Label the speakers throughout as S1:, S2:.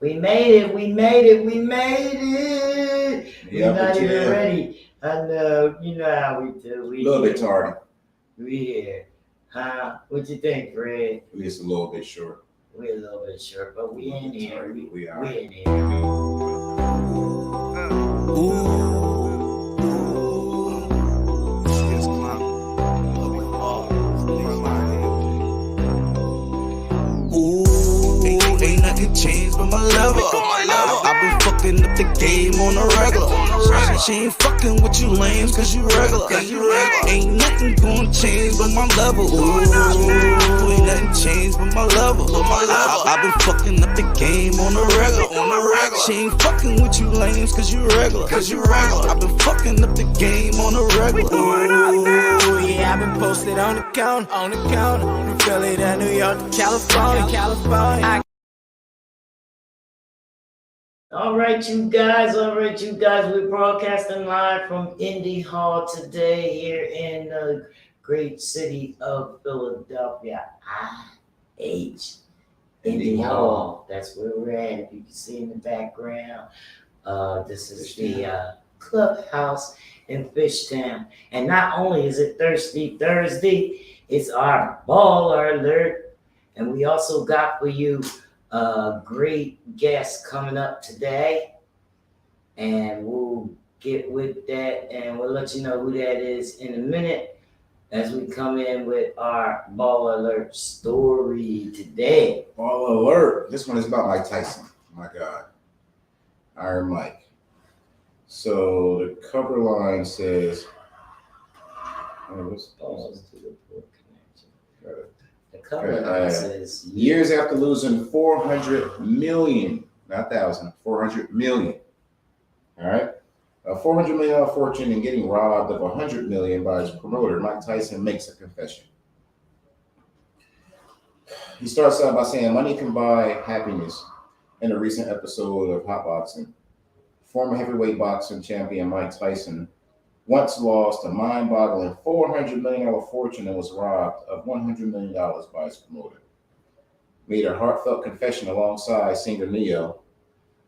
S1: We made it. We made it. We made it. We're not even ready. I know. You know how we do. We
S2: a little bit tardy.
S1: We here. Huh? What you think, Fred?
S2: We just a little bit short.
S1: We're a little bit short, but we in here.
S2: We are.
S1: We in here.
S3: Ain't nothing changed but my level. I been fucking up the game on the regular. She ain't fucking with you lames cause you regular. Ain't nothing gonna change but my level. Ain't nothing changed but my level. I been fucking up the game on the regular. She ain't fucking with you lames cause you regular. I been fucking up the game on the regular. Yeah, I been posted on the counter. From Philly to New York to California.
S1: All right, you guys. We're broadcasting live from Indy Hall today here in the great city of Philadelphia. Indy Hall. That's where we're at. If you can see in the background, this is the clubhouse in Fishtown. And not only is it Thirsty Thursday, it's our baller alert. And we also got for you great guest coming up today, and we'll get with that and we'll let you know who that is in a minute as we come in with our ball alert story today.
S2: Ball alert. This one is about Mike Tyson. My God. Iron Mike. So the cover line says,
S1: The cover line says,
S2: years after losing 400 million, not thousand, 400 million. All right. A $400 million fortune and getting robbed of $100 million by his promoter, Mike Tyson makes a confession. He starts out by saying money can buy happiness. In a recent episode of Hot Boxing, former heavyweight boxing champion Mike Tyson once lost a mind-boggling $400 million fortune and was robbed of $100 million by his promoter. Made a heartfelt confession alongside singer Neo.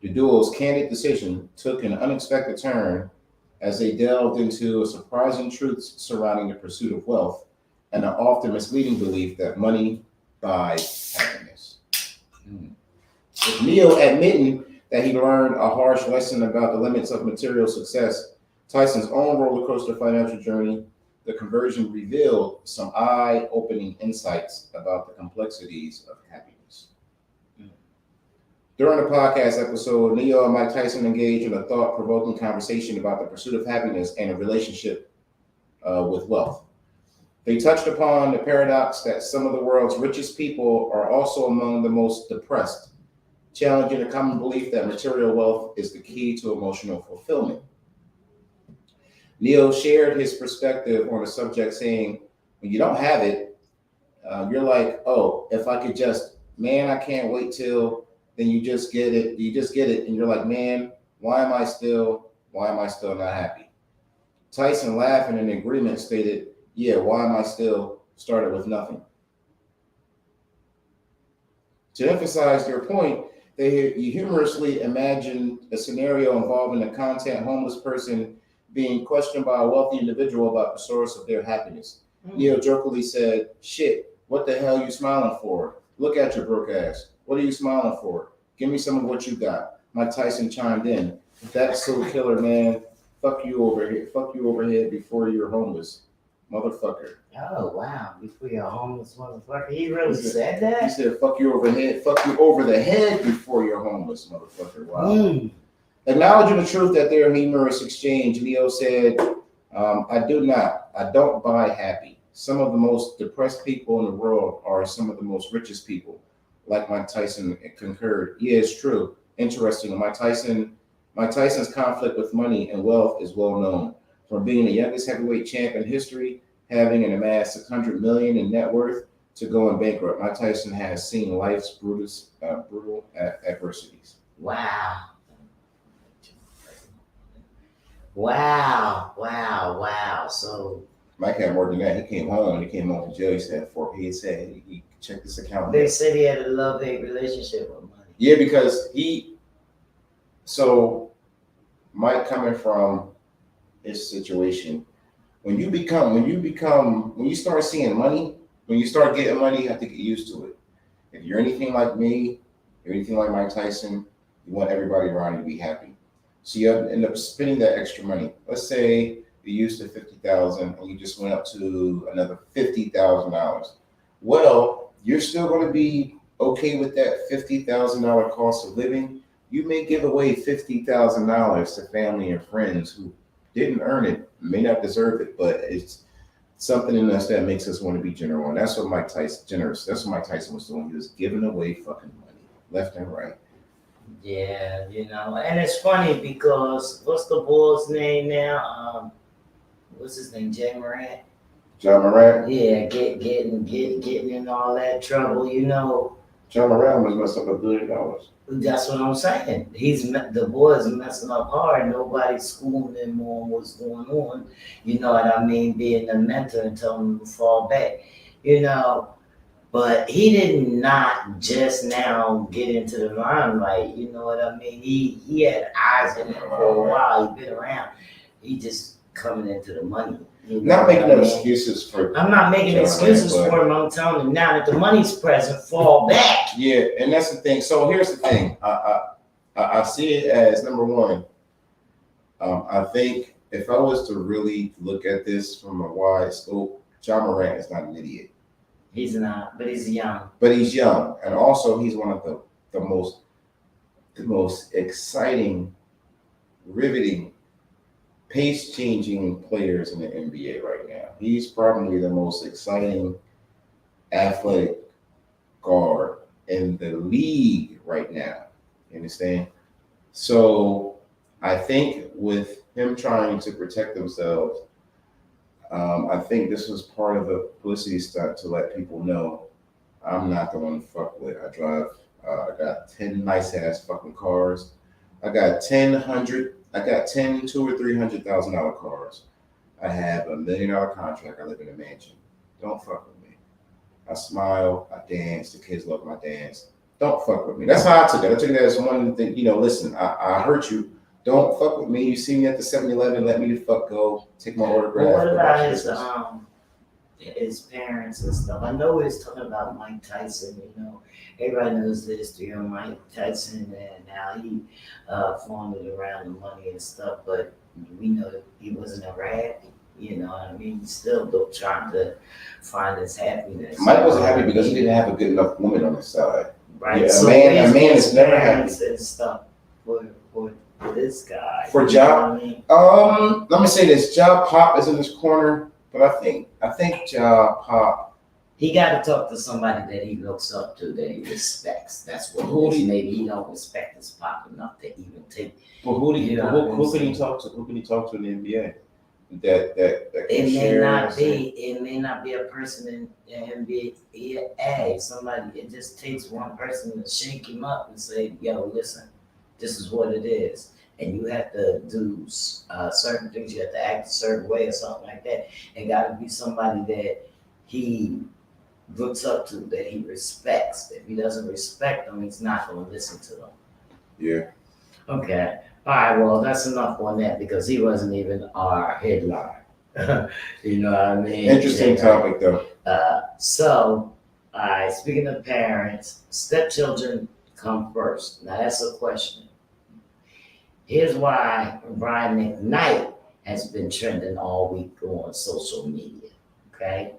S2: The duo's candid decision took an unexpected turn as they delved into surprising truths surrounding the pursuit of wealth and an often misleading belief that money buys happiness. With Neo admitting that he learned a harsh lesson about the limits of material success, Tyson's own roller coaster financial journey, the conversion revealed some eye-opening insights about the complexities of happiness. During the podcast episode, Neo and Mike Tyson engaged in a thought-provoking conversation about the pursuit of happiness and a relationship with wealth. They touched upon the paradox that some of the world's richest people are also among the most depressed, challenging the common belief that material wealth is the key to emotional fulfillment. Neo shared his perspective on the subject, saying, when you don't have it, you're like, oh, if I could just, man, I can't wait till, then you just get it. You just get it. And you're like, man, why am I still not happy? Tyson, laughing in agreement, stated, yeah, why am I still started with nothing? To emphasize their point, they humorously imagined a scenario involving a content homeless person being questioned by a wealthy individual about the source of their happiness. Neo jokingly said, shit, what the hell you smiling for? Look at your broke ass. What are you smiling for? Give me some of what you got. Mike Tyson chimed in. That's so killer, man. Fuck you over here. Fuck you overhead before you're homeless. Motherfucker.
S1: Oh, wow. Before you're a homeless motherfucker. He really said that?
S2: He said, fuck you overhead. Fuck you over the head before you're homeless, motherfucker. Wow. Acknowledging the truth that their humorous exchange, Neo said, I don't buy happy. Some of the most depressed people in the world are some of the most richest people. Like Mike Tyson concurred. Yeah, it's true. Interesting. Mike Tyson's conflict with money and wealth is well known. From being the youngest heavyweight champ in history, having an amassed $600 million in net worth, to going bankrupt, Mike Tyson has seen life's brutal adversities.
S1: Wow. So
S2: Mike had more than that. He came home from jail. He said he checked his account.
S1: They said he had a love-hate relationship with money.
S2: Yeah, because so Mike coming from his situation, when you start seeing money, when you start getting money, you have to get used to it. If you're anything like me, you're anything like Mike Tyson, you want everybody around you to be happy. So you end up spending that extra money. Let's say you used to 50,000 and you just went up to another $50,000. Well, you're still going to be okay with that $50,000 cost of living. You may give away $50,000 to family and friends who didn't earn it, may not deserve it, but it's something in us that makes us want to be generous. And that's what Mike Tyson That's what Mike Tyson was doing. He was giving away fucking money left and right.
S1: Yeah, and it's funny because what's the boy's name now? What's his name? Jay Morant.
S2: John Morant.
S1: Yeah, getting in all that trouble.
S2: John Morant was messed up $1 billion.
S1: That's what I'm saying. The boy's messing up hard. Nobody's schooling him on what's going on. You know what I mean? Being a mentor and telling him to fall back. But he did not just now get into the limelight. You know what I mean? He had eyes in it for a while. He'd been around. He just coming into the money.
S2: Not making no excuses for.
S1: I'm not making excuses for him. I'm telling him now that the money's present, fall back.
S2: Yeah, and that's the thing. So here's the thing. I see it as number one. I think if I was to really look at this from a wide scope, John Morant is not an idiot.
S1: He's not, but he's young.
S2: But he's young, and also he's one of the most exciting, riveting, pace-changing players in the NBA right now. He's probably the most exciting athletic guard in the league right now. You understand? So I think with him trying to protect themselves, I think this was part of a publicity stunt to let people know I'm not the one to fuck with. I got 10 nice ass fucking cars. I got 10 $200,000 or $300,000 cars. I have $1 million contract. I live in a mansion. Don't fuck with me. I smile. I dance. The kids love my dance. Don't fuck with me. That's how I took it. I took it as one thing. Listen, I hurt you. Don't fuck with me. You see me at the 7-Eleven. Let me the fuck go. Take my autograph.
S1: Well, what about his parents and stuff? I know he's talking about Mike Tyson. Everybody knows the history of Mike Tyson and how he floundered around the money and stuff. But we know that he wasn't ever happy. You know what I mean? He's still trying to find his happiness.
S2: Mike wasn't happy because he didn't have a good enough woman on his side.
S1: Right.
S2: Yeah,
S1: so
S2: a man is never happy.
S1: And stuff for this guy.
S2: For Ja, let me say this: Ja Pop is in this corner, but I think Ja Pop.
S1: He got to talk to somebody that he looks up to, that he respects. That's what it is. Maybe he don't respect his pop enough to even take.
S2: But who can he talk to? Who can he talk to in the NBA? That can
S1: It may not be a person in the NBA. Somebody. It just takes one person to shake him up and say, "Yo, listen, this is what it is." And you have to do certain things. You have to act a certain way or something like that. It got to be somebody that he looks up to, that he respects. If he doesn't respect them, he's not going to listen to them.
S2: Yeah.
S1: Okay. All right. Well, that's enough on that because he wasn't even our headline. You know what I mean?
S2: Interesting topic, though.
S1: So, all right. Speaking of parents, stepchildren come first. Now, that's a question. Here's why Brian McKnight has been trending all week on social media, okay?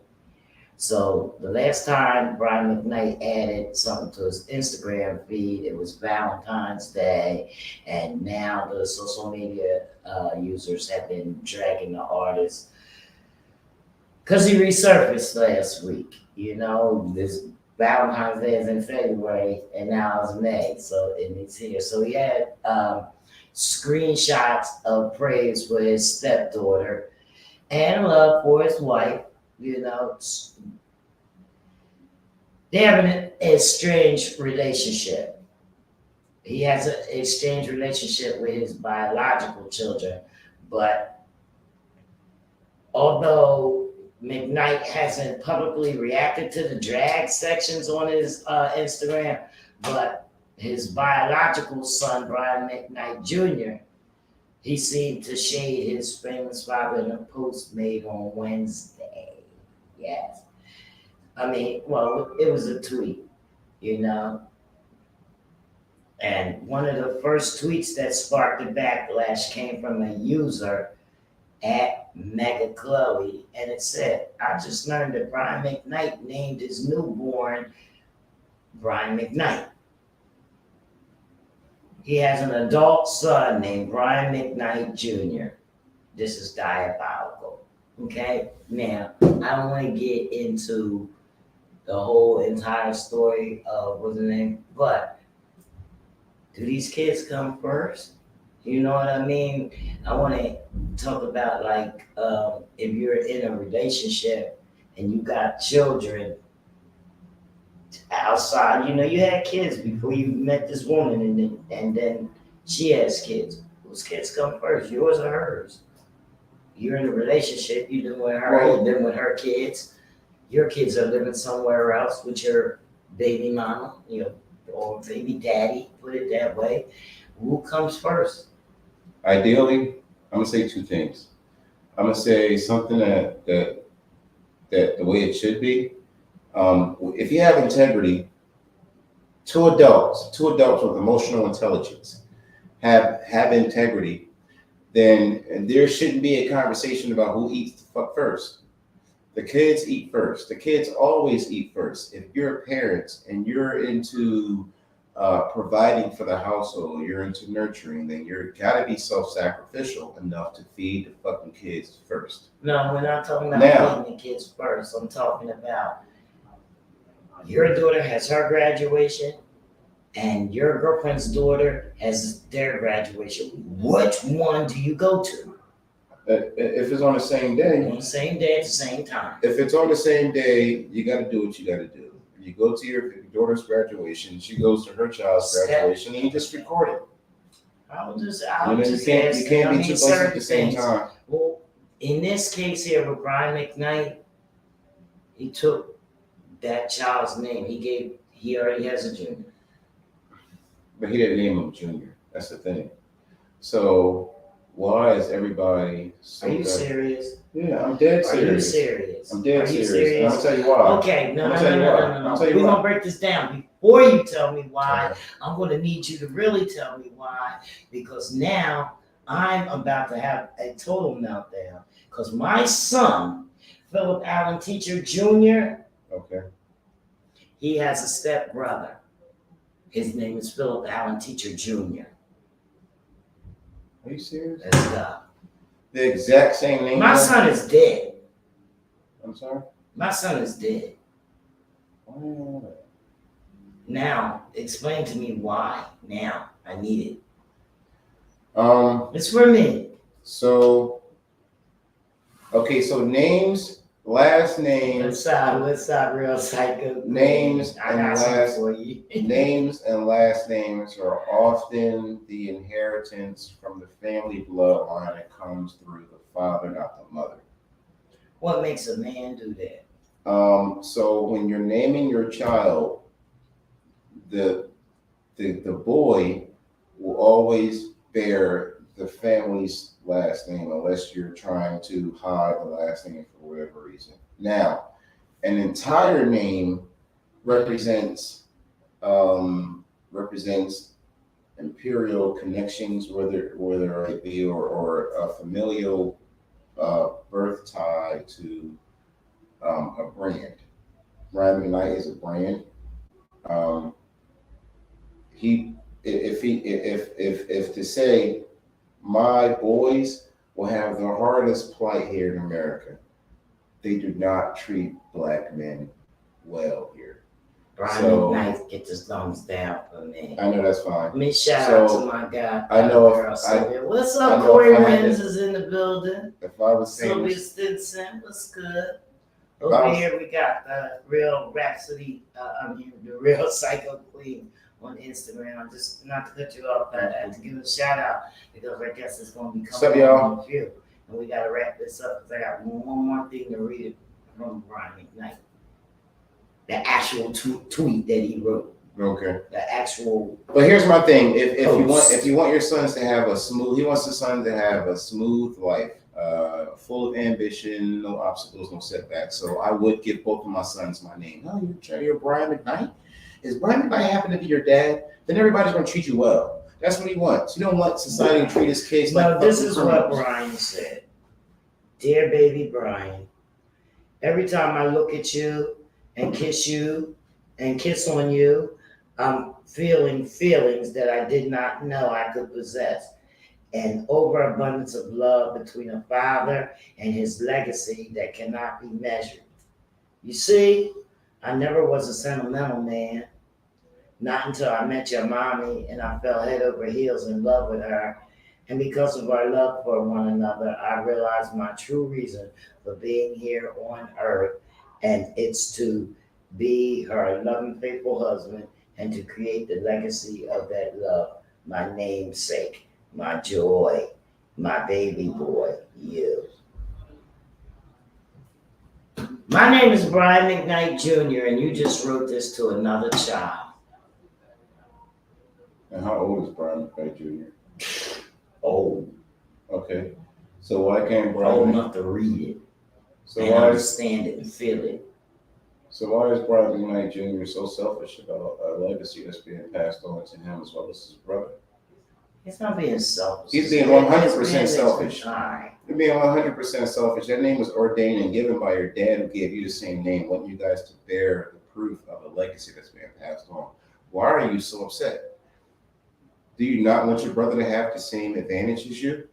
S1: So the last time Brian McKnight added something to his Instagram feed, it was Valentine's Day, and now the social media users have been dragging the artist because he resurfaced last week. This Valentine's Day is in February, and now it's May, and he's here. So he had screenshots of praise for his stepdaughter and love for his wife. They have an estranged relationship. He has an estranged relationship with his biological children, but although McKnight hasn't publicly reacted to the drag sections on his Instagram, but his biological son, Brian McKnight Jr., he seemed to shade his famous father in a post made on Wednesday. Yes. I mean, well, it was a tweet, you know. And one of the first tweets that sparked the backlash came from a user at Mega Chloe, and it said, I just learned that Brian McKnight named his newborn Brian McKnight. He has an adult son named Brian McKnight Jr. This is diabolical. Okay? Now, I don't want to get into the whole entire story of what's the name, but do these kids come first? You know what I mean? I want to talk about like if you're in a relationship and you got children outside, you know, you had kids before you met this woman, and then she has kids. Whose kids come first, yours or hers? You're in a relationship, you live with her, you live with her kids. Your kids are living somewhere else with your baby mama, you know, or baby daddy, put it that way. Who comes first?
S2: Ideally, I'm gonna say two things. I'm gonna say something that the way it should be. If you have integrity, two adults with emotional intelligence have integrity, then there shouldn't be a conversation about who eats the fuck first. The kids eat first. The kids always eat first. If you're parents and you're into providing for the household, you're into nurturing, then you're gotta be self-sacrificial enough to feed the fucking kids first.
S1: No, we're not talking about feeding the kids first. I'm talking about your daughter has her graduation and your girlfriend's daughter has their graduation. Which one do you go to?
S2: If it's on the same day.
S1: On the same day at the same time.
S2: If it's on the same day, you got to do what you got to do. You go to your daughter's graduation, she goes to her child's graduation, and you just record it. You can't be two places at the same time.
S1: Well, in this case here with Brian McKnight, he took that child's name. He already has a junior.
S2: But he didn't name him Junior. That's the thing. So why is everybody so
S1: Are you serious?
S2: Yeah, I'm dead serious.
S1: Are you serious?
S2: I'm dead serious. And I'll tell you why.
S1: Okay, no. We're going to break this down. Before you tell me why, I'm going to need you to really tell me why, because now I'm about to have a total meltdown. Because my son, Philip Allen Teacher Jr., he has a step brother. His name is Philip Allen Teacher Jr.
S2: Are you serious?
S1: Let's go.
S2: The exact same name?
S1: My son is dead.
S2: I'm sorry?
S1: My son is dead. Now, explain to me why. Now, I need it. It's for me.
S2: So names, last names.
S1: Let's stop real psycho.
S2: Names and last names are often the inheritance from the family bloodline that comes through the father, not the mother.
S1: What makes a man do that?
S2: So when you're naming your child, the boy will always bear the family's last name unless you're trying to hide the last name for whatever reason. Now, an entire name represents imperial connections, whether it be or a familial birth tie to a brand. Brian McKnight is a brand. If to say my boys will have the hardest plight here in America, they do not treat black men well here.
S1: Brian McKnight, get his thumbs down for me.
S2: I know that's fine.
S1: Let me shout out to my guy.
S2: I know
S1: what's up, Corey Renz is in the building.
S2: If I was
S1: Sylvia Stinson, what's good? Over here we got the real Rhapsody, the real Psycho Queen on Instagram. I'm just not to cut you off, but I have to give a shout out because I guess it's going to be coming on a few. And we got to wrap this up because I got one more thing to read from Brian McKnight. The actual tweet that he wrote.
S2: Okay.
S1: The actual.
S2: But here's my thing: if
S1: Post.
S2: you want your sons to have a smooth, he wants the son to have a smooth life, full of ambition, no obstacles, no setbacks. So I would give both of my sons my name. Oh, you're Brian McKnight. Is Brian McKnight happen to be your dad? Then everybody's gonna treat you well. That's what he wants. You don't want society to treat his kids like.
S1: No, this is what
S2: criminals.
S1: Brian said. Dear baby Brian, every time I look at you and kiss on you, I'm feeling feelings that I did not know I could possess. An overabundance of love between a father and his legacy that cannot be measured. You see, I never was a sentimental man. Not until I met your mommy and I fell head over heels in love with her. And because of our love for one another, I realized my true reason for being here on earth. And it's to be her loving, faithful husband and to create the legacy of that love. My namesake, my joy, my baby boy, you. My name is Brian McKnight Jr., and you just wrote this to another child.
S2: And how old is Brian McKnight Jr.?
S1: Old.
S2: Okay. So why can't
S1: Old
S2: Brian?
S1: enough to read it
S2: So
S1: and
S2: why is
S1: understand it and feel it.
S2: Brian McKnight Jr. so selfish about a legacy that's being passed on to him as well as his brother?
S1: He's not being selfish.
S2: He's being 100% selfish.
S1: All right.
S2: You're being 100% selfish. That name was ordained and given by your dad, who gave you the same name, wanting you guys to bear the proof of a legacy that's being passed on. Why are you so upset? Do you not want your brother to have the same advantage as you?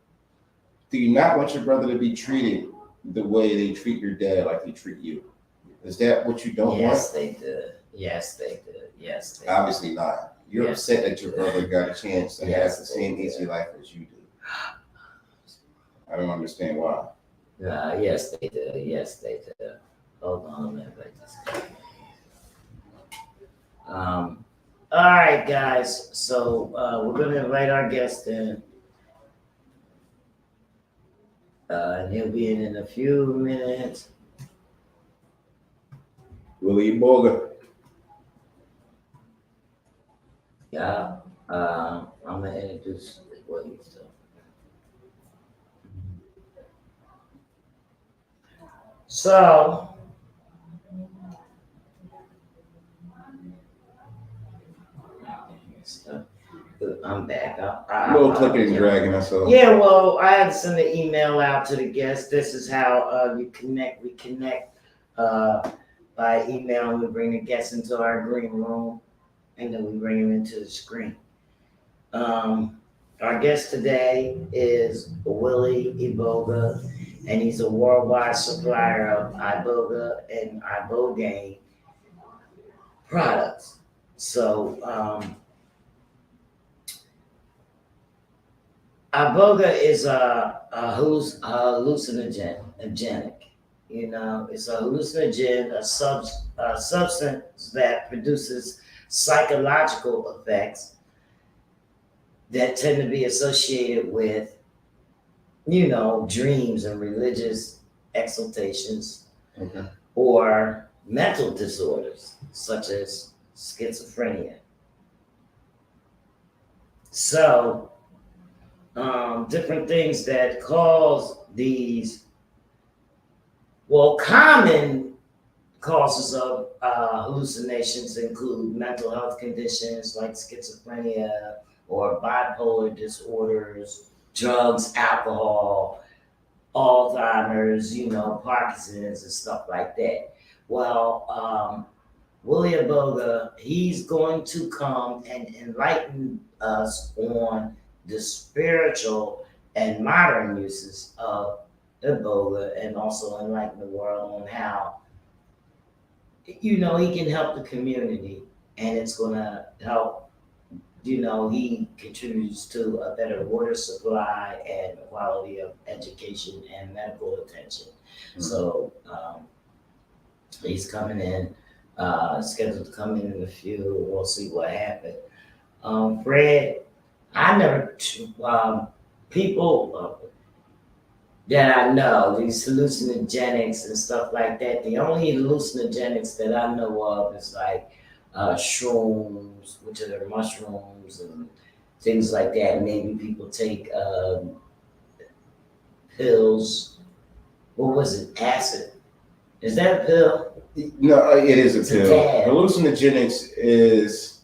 S2: Do you not want your brother to be treated the way they treat your dad, like they treat you? Is that what you don't
S1: Yes,
S2: want?
S1: they did. Yes, they did. Yes, they did.
S2: Obviously not. You're
S1: Yes,
S2: upset that your brother got a chance to
S1: Yes,
S2: have the same
S1: they did.
S2: easy life as you do. I don't understand why.
S1: Yes, they did. Yes, they did. Hold on a minute. Like this. All right, guys. So we're going to invite our guest in. And he'll be in a few minutes.
S2: Willii Iboga.
S1: Yeah. I'm going to introduce Willii. So, I'm back.
S2: A little clicking and dragging us off.
S1: Yeah, well, I had to send an email out to the guests. This is how you connect. We connect by email. We bring the guests into our green room, and then we bring them into the screen. Our guest today is Willii Iboga, and he's a worldwide supplier of Iboga and IBOGAINE products. So, Iboga is a hallucinogenic. You know, it's a hallucinogen, a substance that produces psychological effects that tend to be associated with, you know, dreams and religious exaltations,
S2: Okay.
S1: or mental disorders such as schizophrenia. So, different things that cause these, well, common causes of hallucinations include mental health conditions like schizophrenia or bipolar disorders, drugs, alcohol, Alzheimer's, you know, Parkinson's and stuff like that. Well, Willii Iboga, he's going to come and enlighten us on the spiritual and modern uses of Iboga, and also enlighten the world on how, you know, he can help the community, and it's going to help, you know, he contributes to a better water supply and quality of education and medical attention. Mm-hmm. So he's coming in, scheduled to come in a few. We'll see what happens. Fred, I never, people that I know, these hallucinogenics and stuff like that, the only hallucinogenics that I know of is like shrooms, which are mushrooms and things like that. Maybe people take pills. What was it? Acid. Is that a pill?
S2: No, it is a
S1: It's a
S2: pill.
S1: dab.
S2: Hallucinogenics is.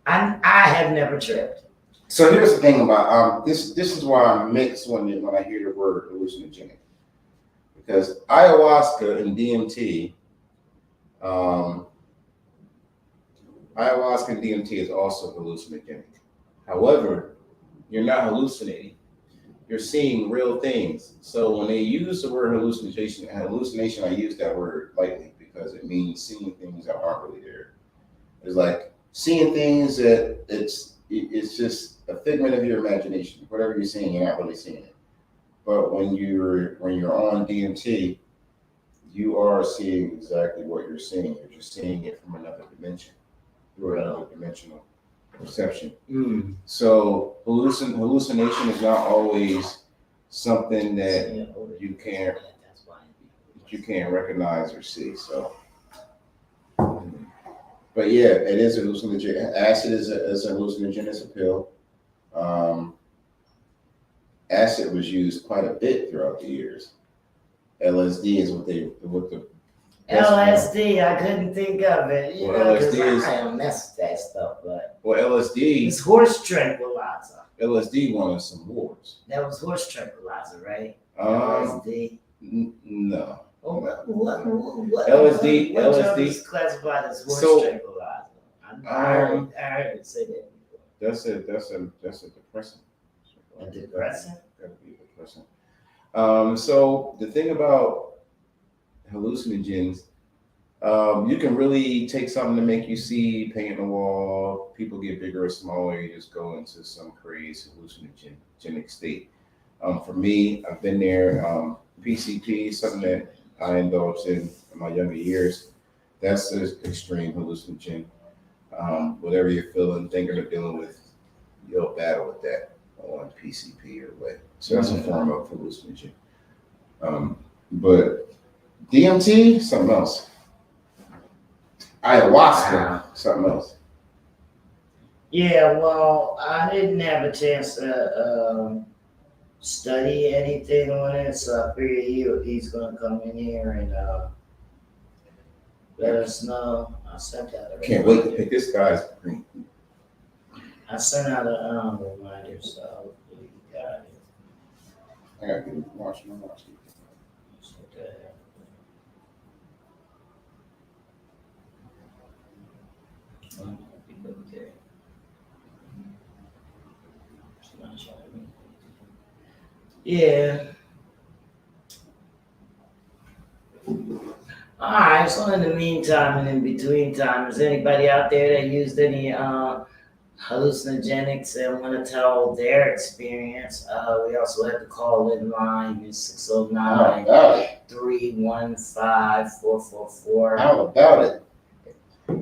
S1: I have never tripped.
S2: So here's the thing about this. This is why I mix when I hear the word hallucinogenic, because ayahuasca and DMT, ayahuasca and DMT is also hallucinogenic. However, you're not hallucinating. You're seeing real things. So when they use the word hallucination, I use that word lightly because it means seeing things that aren't really there. It's like seeing things that it's just a figment of your imagination. Whatever you're seeing, you're not really seeing it. But when you're on DMT, you are seeing exactly what you're seeing. You're just seeing it from another dimension, through another dimensional perception. So hallucination is not always something that you can't recognize or see. So, but yeah, it is a hallucinogen. Acid is a hallucinogen. It's a pill. Acid was used quite a bit throughout the years. LSD is what the
S1: LSD, I couldn't think of it. You
S2: Well,
S1: know, because
S2: LSD is-
S1: I don't mess with that stuff, but
S2: LSD
S1: it's horse tranquilizer.
S2: LSD won us some wars.
S1: That was horse tranquilizer, right?
S2: Um,
S1: LSD.
S2: no.
S1: Oh, what
S2: LSD
S1: drug is classified as horse
S2: So,
S1: tranquilizer? I heard it say that before.
S2: That's a depressant.
S1: A depressant?
S2: Gotta be a depressant. So the thing about hallucinogens, you can really take something to make you see paint on the wall. People get bigger or smaller. You just go into some crazy hallucinogenic state. For me, I've been there. PCP, something that I indulged in my younger years. That's an extreme hallucinogen. Whatever you're feeling, thinking, or dealing with, you'll battle with that on PCP or what. So that's a form of hallucinogen. But DMT, something else. Ayahuasca, something else.
S1: Yeah, well, I didn't have a chance to study anything on it, so I figured he's gonna come in here and let us know. I sent out a
S2: Can't wait to pick this guy's brain.
S1: I sent out a reminder, so hopefully you got it.
S2: I gotta get watching.
S1: So that- Okay. It's not showing me. Yeah. All right. So in the meantime and in between time, is anybody out there that used any hallucinogenics and want to tell their experience? We also have the call in line is 609 315 444.
S2: How about it?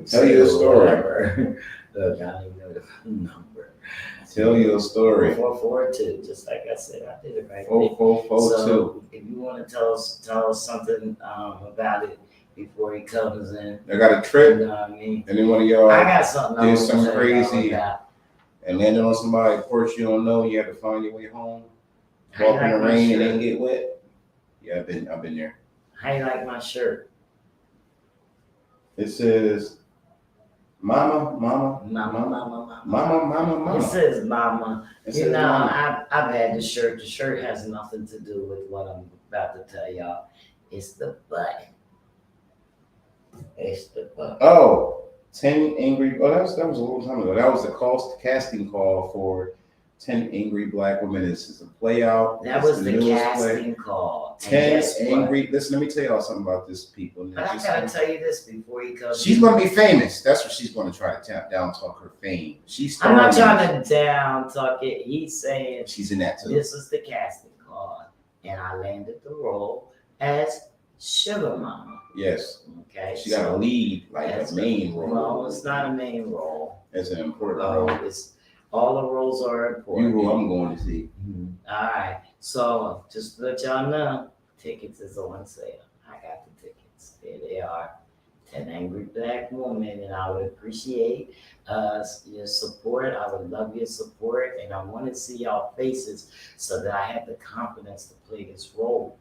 S2: Tell your story.
S1: Look, I don't even know the number.
S2: Tell your story.
S1: 442, just like I said, I did it right.
S2: 4442.
S1: So if you want to tell us something about it before he comes in,
S2: I got a trip,
S1: you know what I mean?
S2: and then one of y'all
S1: I got something I
S2: did
S1: wanna
S2: some
S1: tell y'all
S2: crazy
S1: about.
S2: and landed on somebody's porch you don't know. You have to find your way home.
S1: How you
S2: Walk in the
S1: like my
S2: rain and
S1: shirt?
S2: then get wet. Yeah, I've been there.
S1: How you like my shirt?
S2: It says, "Mama."
S1: It says mama.
S2: It
S1: You
S2: says
S1: know,
S2: mama.
S1: I've had the shirt. The shirt has nothing to do with what I'm about to tell y'all. It's the button. It's the button.
S2: Oh, 10 angry. Oh, that was a long time ago. That was the casting call for 10 Angry Black Women. This is a play out.
S1: That
S2: It's
S1: was the
S2: newest
S1: casting call. And
S2: 10
S1: guess what?
S2: angry. Listen, let me tell y'all something about this people.
S1: But I gotta tell you this before he comes.
S2: She's gonna be famous. That's what she's gonna try to down talk her fame.
S1: I'm not trying to down talk it. He's saying
S2: She's in that too.
S1: this is the casting call, and I landed the role as Sugar Mama.
S2: Yes.
S1: Okay.
S2: She got a lead, like a main role.
S1: Well, it's not a main role.
S2: It's an important role.
S1: It's all the roles are important.
S2: You who I'm going to see.
S1: All right. So just to let y'all know, tickets is on sale. I got the tickets. There they are. an angry black woman, and I would appreciate your support. I would love your support, and I want to see y'all faces so that I have the confidence to play this role.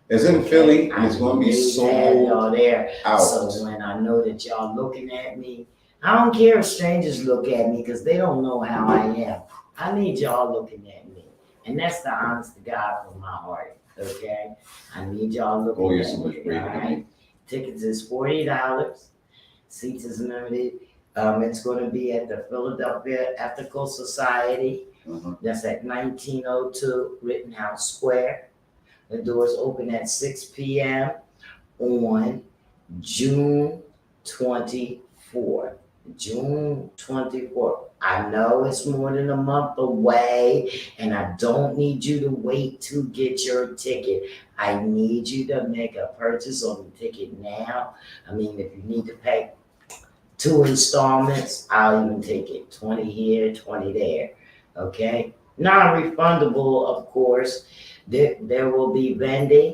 S2: It's in Philly, and it's going to be sold
S1: y'all there.
S2: out.
S1: So when I know that y'all looking at me, I don't care if strangers look at me because they don't know how I am. I need y'all looking at me, and that's the honest to God from my heart. Okay, I need y'all looking at me. All right, tickets is $40. Seats is limited. It's going to be at the Philadelphia Ethical Society. That's at 1902 Rittenhouse Square. The doors open at 6 p.m. on June 24th. June 24th. I know it's more than a month away, and I don't need you to wait to get your ticket. I need you to make a purchase on the ticket now. I mean, if you need to pay 2 installments, I'll even take it. 20 here, 20 there. Okay? Non-refundable, of course. There will be vending.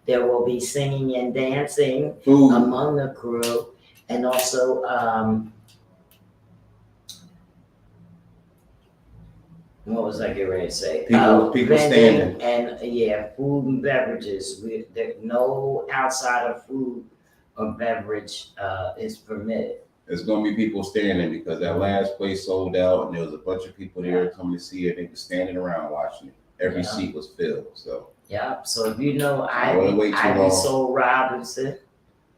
S1: There will be singing and dancing among the crew. And also, what was I getting ready to say?
S2: People standing.
S1: And food and beverages. No outside of food or beverage is permitted.
S2: It's going to be people standing because that last place sold out, and there was a bunch of people there coming to see it. They were standing around watching it. Every seat was filled. So
S1: so if you know Ivy Soul Robinson,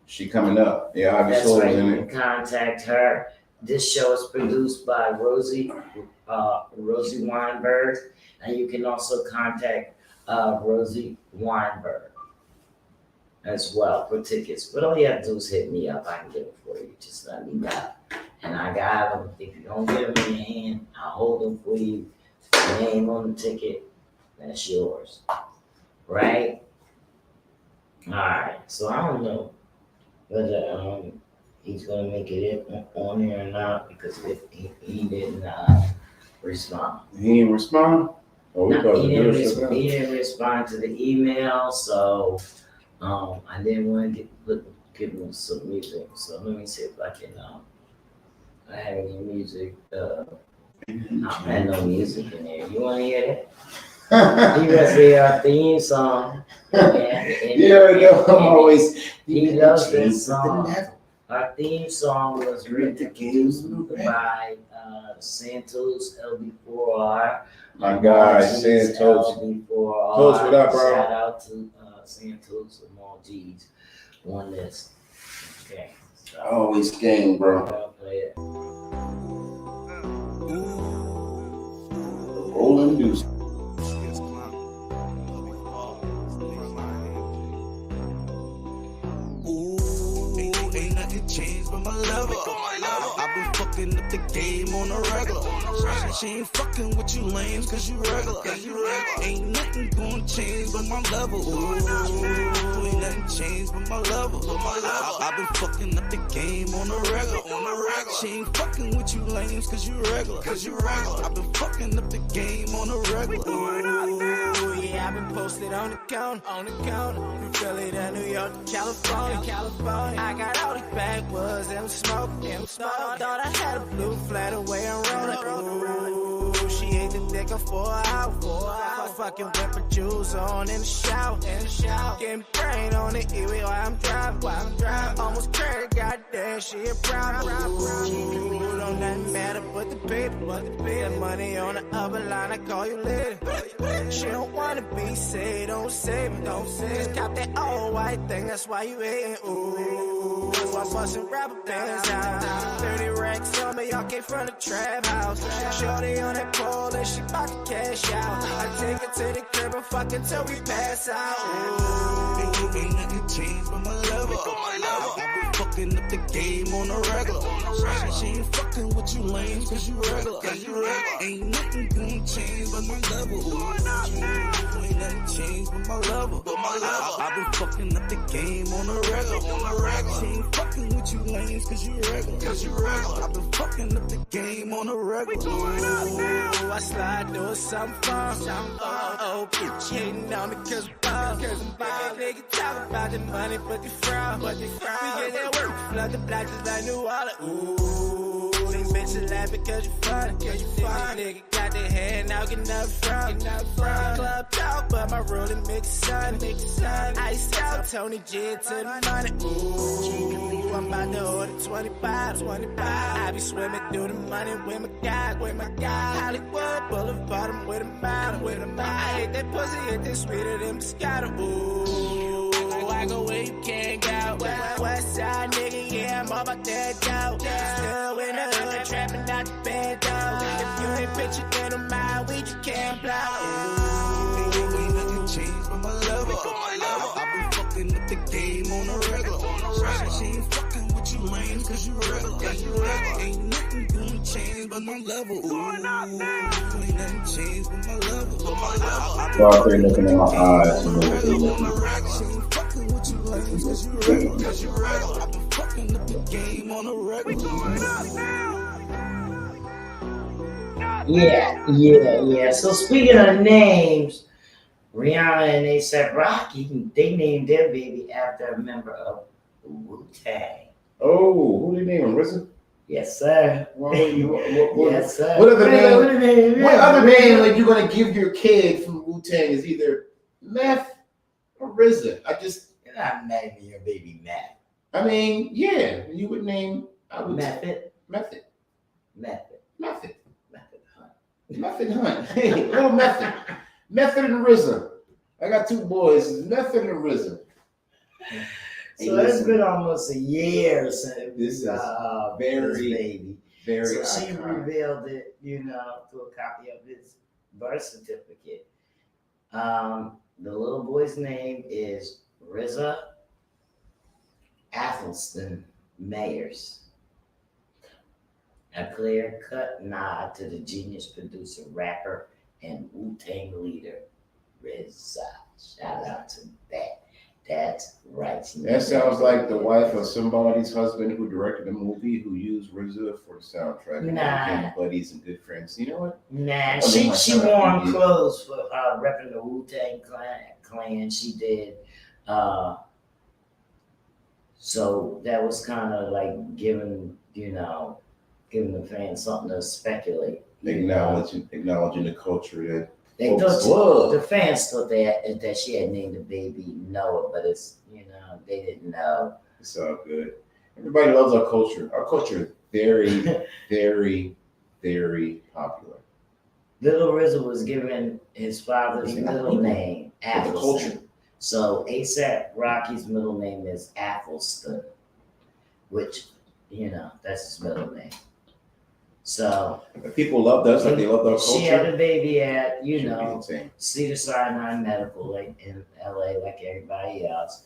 S2: she coming up. Yeah, Ivy
S1: that's
S2: Soul
S1: right.
S2: is in
S1: You
S2: it.
S1: can contact her. This show is produced by Rosie Weinberg, and you can also contact Rosie Weinberg as well for tickets. But all you have to do is hit me up. I can get it for you. Just let me know. And I got them. If you don't get them in your hand, I'll hold them for you. Your name on the ticket, that's yours. Right? All right. So I don't know whether he's going to make it on here or not, because if he didn't respond.
S2: He didn't respond? Oh,
S1: He didn't respond to the email, so I didn't want to give him some music. So let me see if I can. I have any music. I had no music in there. You want to hear that? You gotta see our theme song. He loves this song. Our theme song was written by Santos LB4R.
S2: My guy, Santos.
S1: LB4R.
S2: What up, bro?
S1: Shout out to Santos and Maltese on this. Okay. So,
S2: always game, bro.
S1: I'll play it.
S2: Rolling deuce.
S3: Ain't nothing changed but my lover. I've been fucking up the game on a regular. She ain't fucking with you lames cause you regular. Ain't nothing gonna change but my level. Ain't nothing changed but my level. I've been fucking up the game on a regular. She ain't fucking with you lames cause you regular. I've been fucking up the game on a regular. Yeah, I've been posted on the counter. From Philly to New York to California. I got all these backwoods and smoke. Thought I had a blue flat away and roll it. She ate the dick for 4 hours. Fucking whip her jewels on in the shower. Getting brain on the E-way while I'm driving. Almost carried, goddamn, she a proud. Don't nothing matter but the paper. The money on the other line, I call you later. She don't wanna be saved, don't save me. Just cop that all white thing, that's why you hating. Ooh, I'm busting rapper bands out. 30 racks on me, y'all came from the trap house. Shorty on that pole and she bout to cash out. I take her to the crib and fuck until we pass out. Ooh, ain't nothing changed but my level. I've been fucking up the game on a regular. She ain't fucking with you lames cause you regular. Ain't nothing gonna change but my level. Ain't nothing changed but my level. I've been fucking up the game on a regular. She ain't fucking with you lames cause you regular. I've been fucking up the game on a regular. Ooh, I slide doing something fun. Oh, bitch, hating on me cause I'm bald. Nigga talk about the money, but they fraud. We get that work, flood the block just like New Orleans. Ooh, these bitches laughing cause you funny. Nigga got their hand out, get nothing from. Club talk, but my rolling mix sun. Ice out, Tony G to the money. Ooh, I'm about to order 25. I be swimming through the money with my guy. Hollywood Boulevard, I'm with a model. I hate that pussy, hit that sweeter than Moscato. Ooh, I go where you can't go. West side nigga, yeah, I'm all about that dough. Still in the hood, trapping out the bed though. If you ain't picture in a mile, we you can't blow. Ooh, ain't nothing changed but my level. I be fucking up the game on a regular. She ain't fucking with you lame cause you regular. Ain't nothing gonna change but my level. Ooh, ain't nothing changed but my level.
S2: Y'all are looking in my eyes. You know what they're looking at.
S3: She ain't fucking with you lame cause you regular. I be fucking up the game on a regular.
S1: Yeah. So speaking of names, Rihanna and A$AP Rocky, they named their baby after a member of Wu-Tang.
S2: Oh, who they name him? RZA?
S1: Yes, sir. Yes, sir.
S2: What other name like you're gonna give your kid from Wu-Tang is either Meth or RZA?
S1: You're not naming your baby Meth.
S2: I mean, yeah, you would name
S1: Method.
S2: Method Hunt. Hey, little Method. Method and RZA. I got two boys, Method and RZA.
S1: So it's been almost a year since
S2: this is
S1: this baby.
S2: Very
S1: so she
S2: iconic.
S1: revealed it, through a copy of his birth certificate. The little boy's name is RZA Athelston Mayers. A clear-cut nod to the genius producer, rapper, and Wu-Tang leader, RZA. Shout out to that. That's right.
S2: That sounds like the wife of somebody's husband who directed a movie who used RZA for the soundtrack. And became buddies and good friends. You know what?
S1: Nah, she wore clothes for repping the Wu-Tang clan. She did. So that was kind of like giving the fans something to speculate.
S2: Acknowledging the culture that
S1: they thought the fans thought that she had named the baby Noah, but it's they didn't know.
S2: It's all good. Everybody loves our culture. Our culture is very, very, very popular.
S1: Little RZA was given his father's middle name,
S2: Athelston.
S1: So A$AP Rocky's middle name is Athelston, which that's his middle name. So
S2: people loved us like they loved our culture.
S1: She had a baby at
S2: Insane.
S1: Cedars-Sinai Medical, like in LA, like everybody else.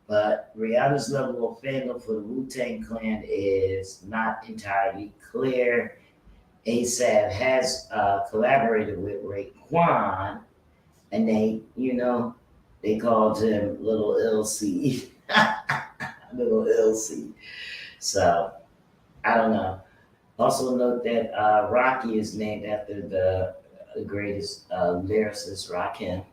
S1: But Rihanna's level of fandom for the Wu-Tang Clan is not entirely clear. A$AP has collaborated with Raekwon, and they called him Little LC. Little LC. So, I don't know. Also note that Rocky is named after the greatest lyricist, Rakim.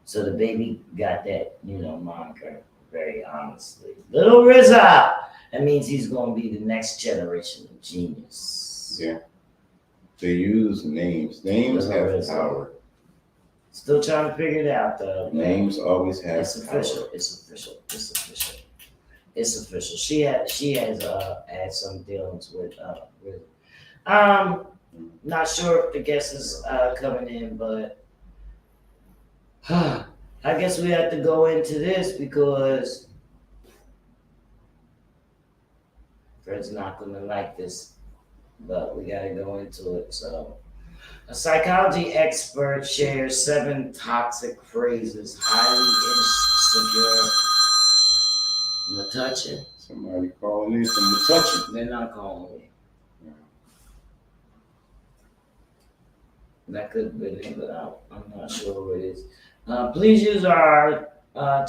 S1: So the baby got that, moniker, very honestly. Little RZA! That means he's going to be the next generation of genius.
S2: Yeah. They use names. Names have power.
S1: Still trying to figure it out, though.
S2: Names always have power.
S1: It's official. She has had some dealings with not sure if the guest is coming in, but I guess we have to go into this because Fred's not gonna like this, but we gotta go into it. So a psychology expert shares 7 toxic phrases highly insecure. Touching.
S2: Somebody calling in from touching.
S1: They're not calling me. That could have been it, but I'm not sure who it is. Please use our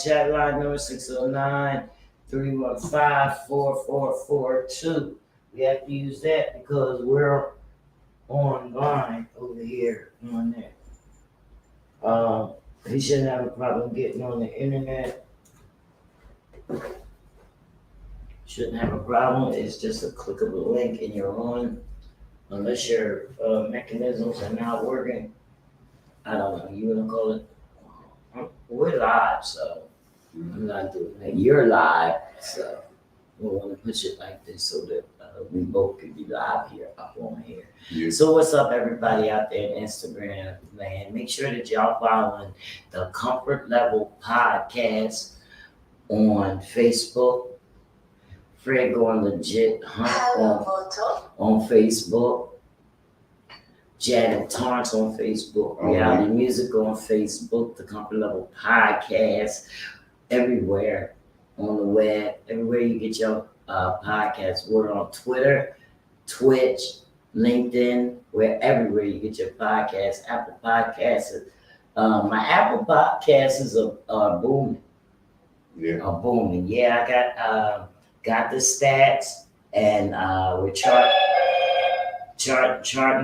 S1: chat line number 609-315-4442. We have to use that because we're online over here on there. He shouldn't have a problem getting on the internet. Shouldn't have a problem. It's just a click of a link and you're on. Unless your mechanisms are not working. I don't know. You wanna call it? We're live, so I'm not doing that. You're live, so we want to push it like this so that we both could be live here, up on here.
S2: Yeah.
S1: So what's up, everybody out there on Instagram, man? Make sure that y'all following the Comfort Level Podcast on Facebook. Fred Going Legit Hunt on Facebook. Janet Torrance on Facebook. Reality Music on Facebook. The Comfort Level Podcast. Everywhere on the web. Everywhere you get your podcasts. We're on Twitter, Twitch, LinkedIn. We're everywhere you get your podcasts. Apple Podcasts. My Apple Podcasts are booming.
S2: Yeah.
S1: Booming. Yeah, I got the stats, and we're charting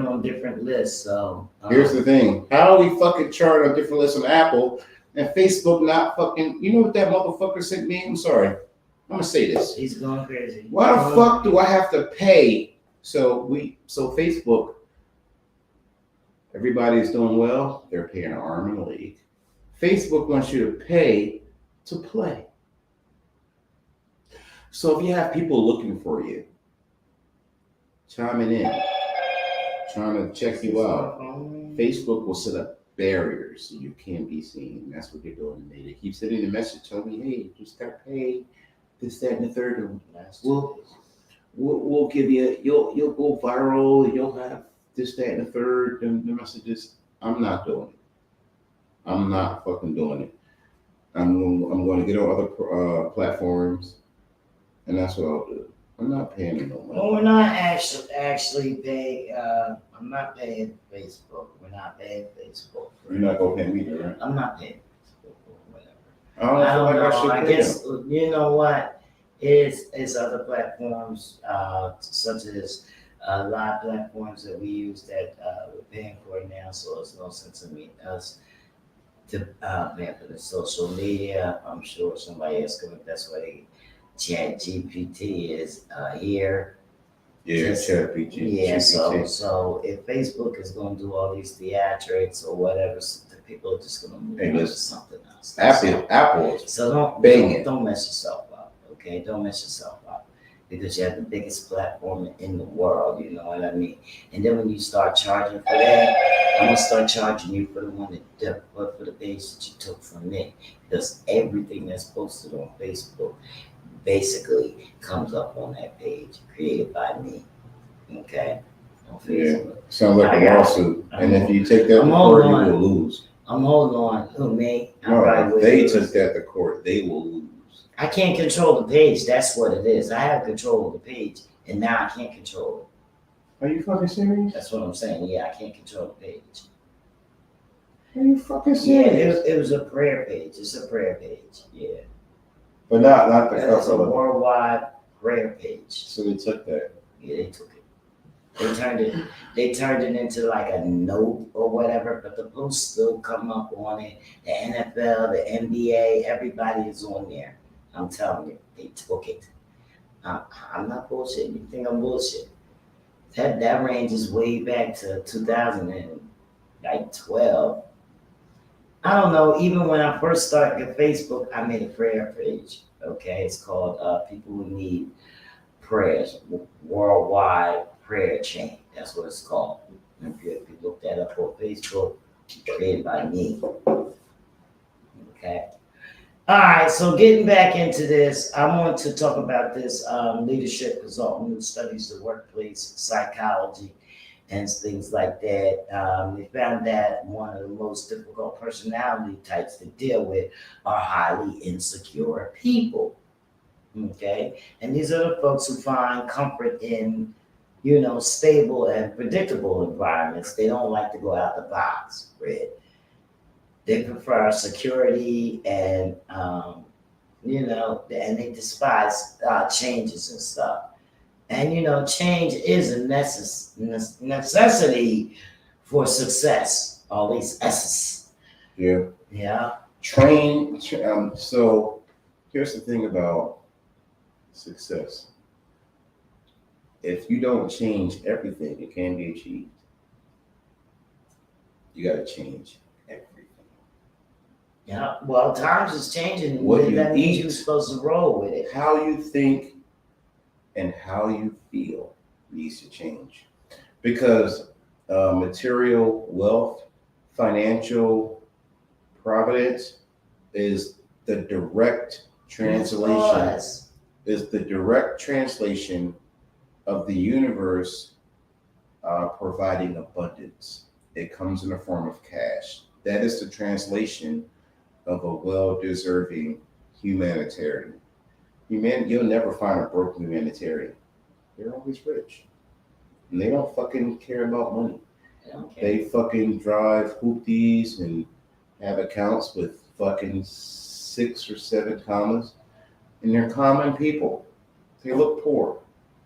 S1: on different lists. So
S2: Here's the thing: how do we fucking chart on different lists on Apple and Facebook not fucking? You know what that motherfucker sent me? I'm sorry. I'm gonna say this.
S1: He's going crazy.
S2: Why the fuck do I have to pay? So Facebook. Everybody's doing well. They're paying an arm and a leg. Facebook wants you to pay to play. So if you have people looking for you, chiming in, trying to check you out, Facebook will set up barriers so you can't be seen. That's what they're doing today. They keep sending a message telling me, hey, you just got to pay this, that, and the third. We'll give you, you'll go viral, and you'll have this, that, and the third. And the message is, I'm not doing it. I'm not fucking doing it. I'm going to get on other platforms, and that's what I'll do. I'm not paying you no money.
S1: Well, we're not actually paying. I'm not paying Facebook. We're not paying Facebook.
S2: You're not going to pay me, right?
S1: I'm not paying Facebook or whatever.
S2: I don't know.
S1: I guess you know what? It's other platforms, such as a lot of platforms that we use that we're paying for now. So it's no sense in us to pay for the social media. I'm sure somebody else could. That's why they. Chat GPT is here.
S2: Yeah, Chat GPT.
S1: Yeah, so if Facebook is going to do all these theatrics or whatever, the people are just going to move on to something else.
S2: Apple.
S1: So don't mess yourself up, okay? Don't mess yourself up because you have the biggest platform in the world. You know what I mean? And then when you start charging for that, I'm gonna start charging you for the one for the page that you took from me because everything that's posted on Facebook basically comes up on that page created by me. Okay? On Facebook.
S2: Yeah. Sounds like a lawsuit. And if you take that to court, you will lose.
S1: I'm holding on. Who, me?
S2: No, if they took that to court, they will lose.
S1: I can't control the page. That's what it is. I have control of the page, and now I can't control it.
S2: Are you fucking serious?
S1: That's what I'm saying. Yeah, I can't control the page.
S2: Are you fucking serious?
S1: Yeah, it was a prayer page. It's a prayer page. Yeah.
S2: But not the
S1: It's a worldwide prayer page.
S2: So they took that.
S1: Yeah, they took it. They turned it into like a note or whatever, but the posts still come up on it. The NFL, the NBA, everybody is on there. I'm telling you, they took it. I'm not bullshitting. You think I'm bullshit? That ranges way back to 2012. I don't know. Even when I first started Facebook, I made a prayer page. Okay, it's called People Who Need Prayers, Worldwide Prayer Chain. That's what it's called. If you look that up on Facebook, created by me. Okay. All right. So getting back into this, I want to talk about this leadership consultant who studies the workplace psychology and things like that. They found that one of the most difficult personality types to deal with are highly insecure people. Okay, and these are the folks who find comfort in, stable and predictable environments. They don't like to go out the box, Fred. They prefer security and, and they despise changes and stuff. And, change is a necessity for success, all these S's.
S2: Yeah.
S1: Yeah.
S2: So here's the thing about success. If you don't change everything, it can be achieved. You got to change everything.
S1: Yeah. Well, times is changing.
S2: What you
S1: that means
S2: eat.
S1: you're supposed to roll with it.
S2: How you think and how you feel needs to change because material wealth, financial providence is the direct translation
S1: Yes.
S2: is the direct translation of the universe providing abundance. It comes in the form of cash. That is the translation of a well-deserving humanitarian. You'll never find a broke humanitarian. They're always rich. And they don't fucking care about money.
S1: Okay.
S2: They fucking drive hoopties and have accounts with fucking 6 or 7 commas. And they're common people. They look poor,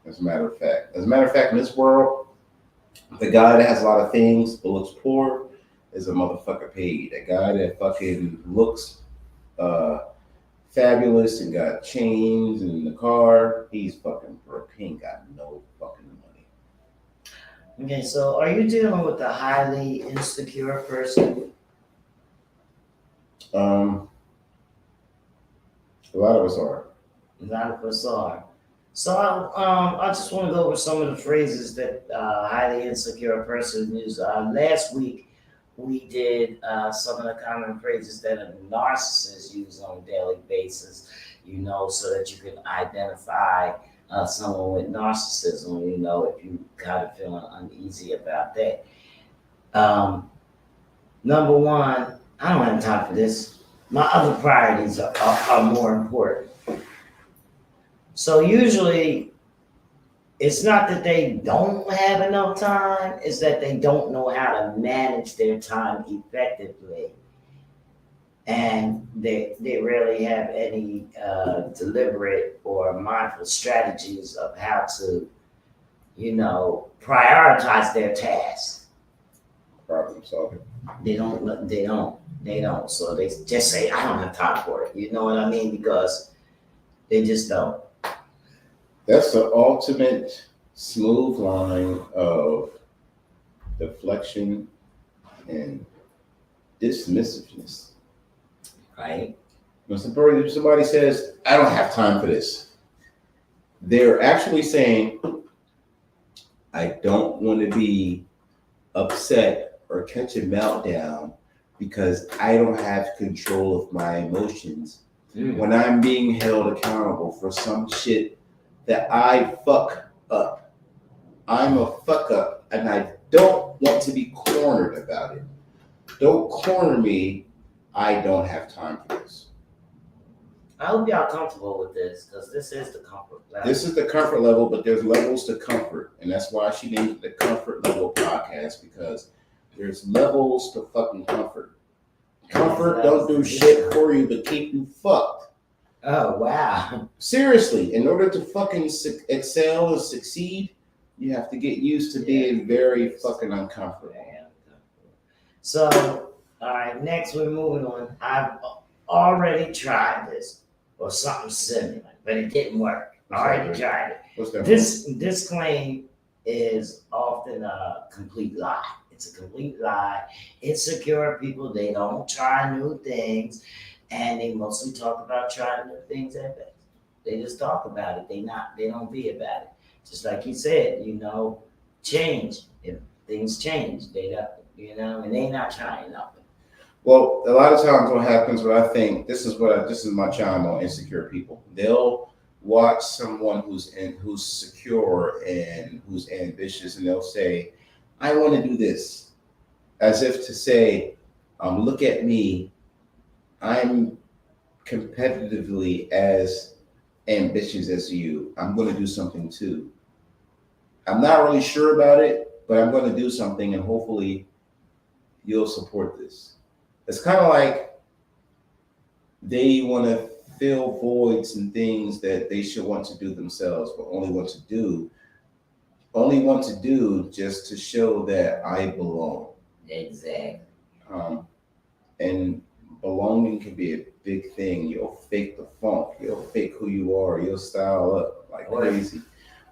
S2: as a matter of fact. As a matter of fact, in this world, the guy that has a lot of things but looks poor is a motherfucker paid. A guy that fucking looks fabulous and got chains in the car, he's fucking broke. He ain't got no fucking money.
S1: Okay, so are you dealing with a highly insecure person?
S2: A lot of us are.
S1: A lot of us are. So I just want to go over some of the phrases that highly insecure person use. Last week we did some of the common phrases that a narcissist use on a daily basis. You know, so that you can identify someone with narcissism. You know, if you kind of feeling uneasy about that. Number one, I don't have time for this. My other priorities are more important. So usually it's not that they don't have enough time, it's that they don't know how to manage their time effectively. And they rarely have any deliberate or mindful strategies of how to, you know, prioritize their tasks.
S2: Problem solving.
S1: They don't. So they just say, I don't have time for it. You know what I mean? Because they just don't.
S2: That's the ultimate smooth line of deflection and dismissiveness.
S1: Right?
S2: When somebody says, I don't have time for this, they're actually saying, I don't want to be upset or catch a meltdown because I don't have control of my emotions when I'm being held accountable for some shit that I fuck up. I'm a fuck up and I don't want to be cornered about it. Don't corner me. I don't have time for this.
S1: I hope y'all comfortable with this because this is the comfort level.
S2: This is the comfort level, but there's levels to comfort. And that's why she named it the Comfort Level Podcast, because there's levels to fucking comfort. Comfort don't do shit for you but keep you fucked.
S1: Oh, wow.
S2: Seriously, in order to fucking excel and succeed, you have to get used to being very fucking uncomfortable.
S1: So, all right, next we're moving on. I've already tried this or something similar, but it didn't work. I already tried it.
S2: What's that?
S1: This claim is often a complete lie. It's a complete lie. Insecure people, they don't try new things, and they mostly talk about trying new things at best. They just talk about it. They don't be about it. Just like you said, you know, change. If things change, they don't, you know, and they not trying nothing.
S2: Well, a lot of times what happens, what I think, this is my chime on insecure people. They'll watch someone who's secure and who's ambitious, and they'll say, I want to do this, as if to say, look at me, I'm competitively as ambitious as you. I'm going to do something too. I'm not really sure about it, but I'm going to do something, and hopefully you'll support this. It's kind of like they want to fill voids and things that they should want to do themselves, but only want to do just to show that I belong.
S1: Exactly.
S2: And belonging can be a big thing. You'll fake the funk. You'll fake who you are. You'll style up like crazy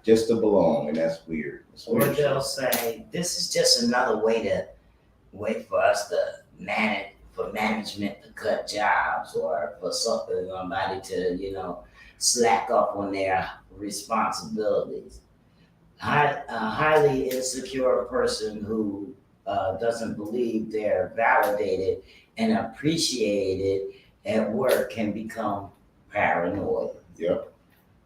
S2: just to belong, and that's weird.
S1: Or they'll say, this is just another way for us to for management to cut jobs, or for somebody to, slack up on their responsibilities. A highly insecure person who doesn't believe they're validated and appreciated at work can become paranoid.
S2: Yep.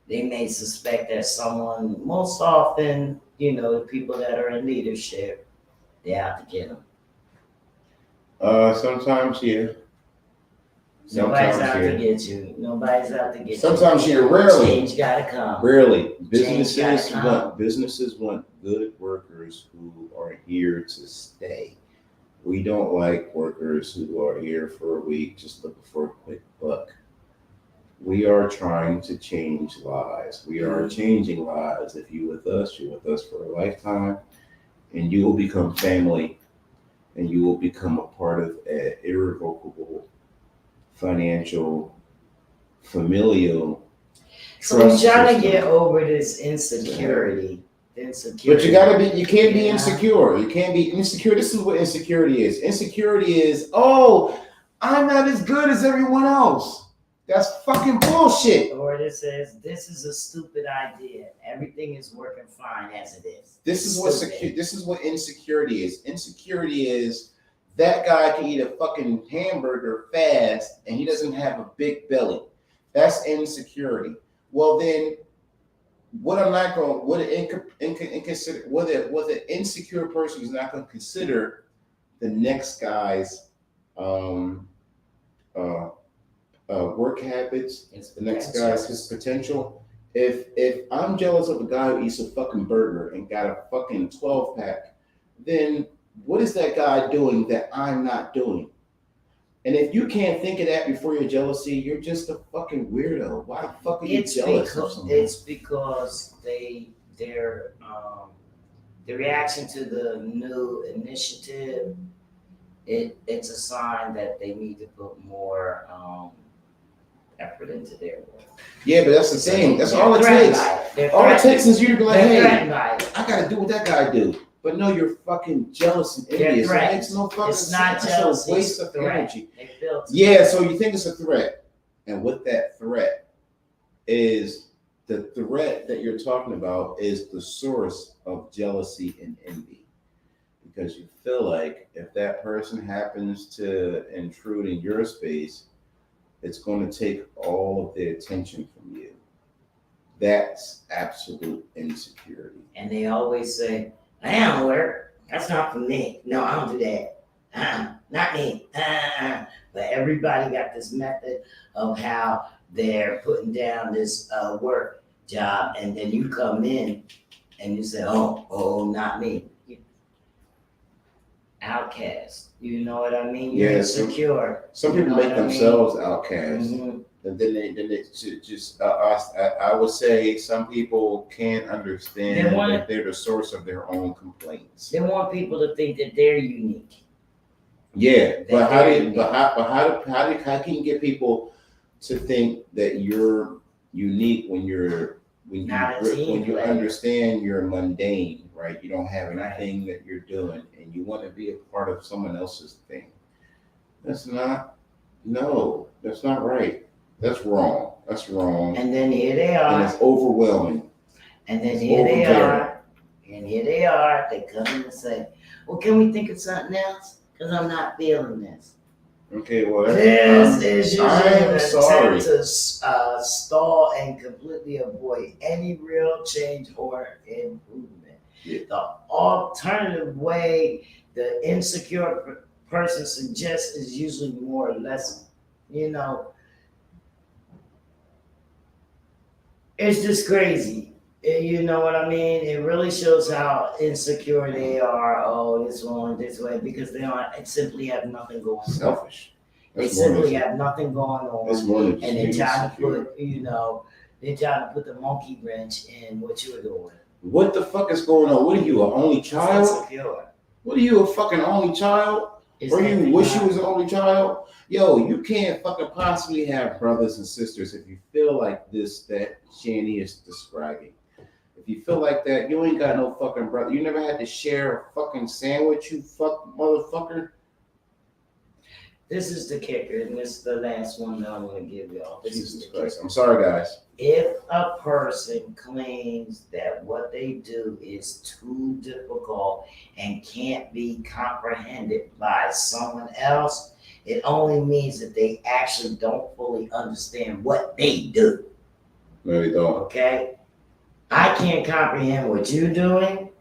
S1: They may suspect that someone, most often, the people that are in leadership, they're out to get them.
S2: Sometimes, yeah.
S1: Nobody's out to get you. Nobody's out to get you.
S2: Sometimes you're rarely.
S1: Change gotta come.
S2: Rarely. Businesses want good workers who are here to stay. We don't like workers who are here for a week just looking for a quick buck. We are trying to change lives. We are changing lives. If you're with us for a lifetime, and you will become family, and you will become a part of an irrevocable financial, familial.
S1: So I'm trying to get over this insecurity.
S2: But you can't be insecure. You can't be insecure. This is what insecurity is. Insecurity is, oh, I'm not as good as everyone else. That's fucking bullshit.
S1: Or it says, this is a stupid idea. Everything is working fine as it is.
S2: This is what insecurity is. Insecurity is that guy can eat a fucking hamburger fast and he doesn't have a big belly. That's insecurity. Well then, what the insecure person is not going to consider the next guy's work habits, the next guy's his potential. If I'm jealous of a guy who eats a fucking burger and got a fucking 12-pack, then what is that guy doing that I'm not doing? And if you can't think of that before your jealousy, you're just a fucking weirdo. Why the fuck are you jealous of someone?
S1: It's because their the reaction to the new initiative, it's a sign that they need to put more effort into their work.
S2: Yeah, but that's the thing. That's all it takes. All it takes is you to be like, hey, I gotta do what that guy do. But no, you're fucking jealous and envious. It makes no fucking sense.
S1: It's not jealousy.
S2: It's a waste of energy.
S1: Yeah,
S2: so you think it's a threat. And what that threat is, the threat that you're talking about is the source of jealousy and envy. Because you feel like if that person happens to intrude in your space, it's going to take all of the attention from you. That's absolute insecurity.
S1: And they always say, I don't work. That's not for me. No, I don't do that. Not me. But everybody got this method of how they're putting down this work job, and then you come in and you say, oh, not me. Outcast. You know what I mean? You're insecure.
S2: Some people make themselves outcasts. Mm-hmm. And then they just I would say some people can't understand that they're the source of their own complaints.
S1: They want people to think that they're unique.
S2: Yeah, but how can you get people to think that you're unique when you understand you're mundane, right? You don't have anything that you're doing, and you want to be a part of someone else's thing. That's not right. That's wrong.
S1: And then here they are.
S2: And it's overwhelming.
S1: And then here they are. They come in and say, well, can we think of something else? Because I'm not feeling this.
S2: Okay, well,
S1: this is usually an attempt to stall and completely avoid any real change or improvement. Yeah. The alternative way the insecure person suggests is usually more or less, it's just crazy. You know what I mean? It really shows how insecure they are. Oh, this one, this way, because they simply have nothing going on.
S2: Selfish.
S1: They simply have nothing going on, and they're trying to put, they're trying to put the monkey wrench in what you're doing.
S2: What the fuck is going on? What are you, an only child?
S1: Insecure.
S2: What are you, a fucking only child?
S1: Is
S2: Or
S1: that
S2: you
S1: the
S2: wish you
S1: guy?
S2: was the only child. Yo, you can't fucking possibly have brothers and sisters if you feel like this that Shanny is describing. If you feel like that, you ain't got no fucking brother. You never had to share a fucking sandwich, you fuck motherfucker.
S1: This is the kicker, and this is the last one that I'm gonna give y'all. This is
S2: Jesus
S1: the
S2: Christ.
S1: kicker.
S2: I'm sorry, guys.
S1: If a person claims that what they do is too difficult and can't be comprehended by someone else, it only means that they actually don't fully understand what they do.
S2: No, you don't.
S1: Okay? I can't comprehend what you're doing.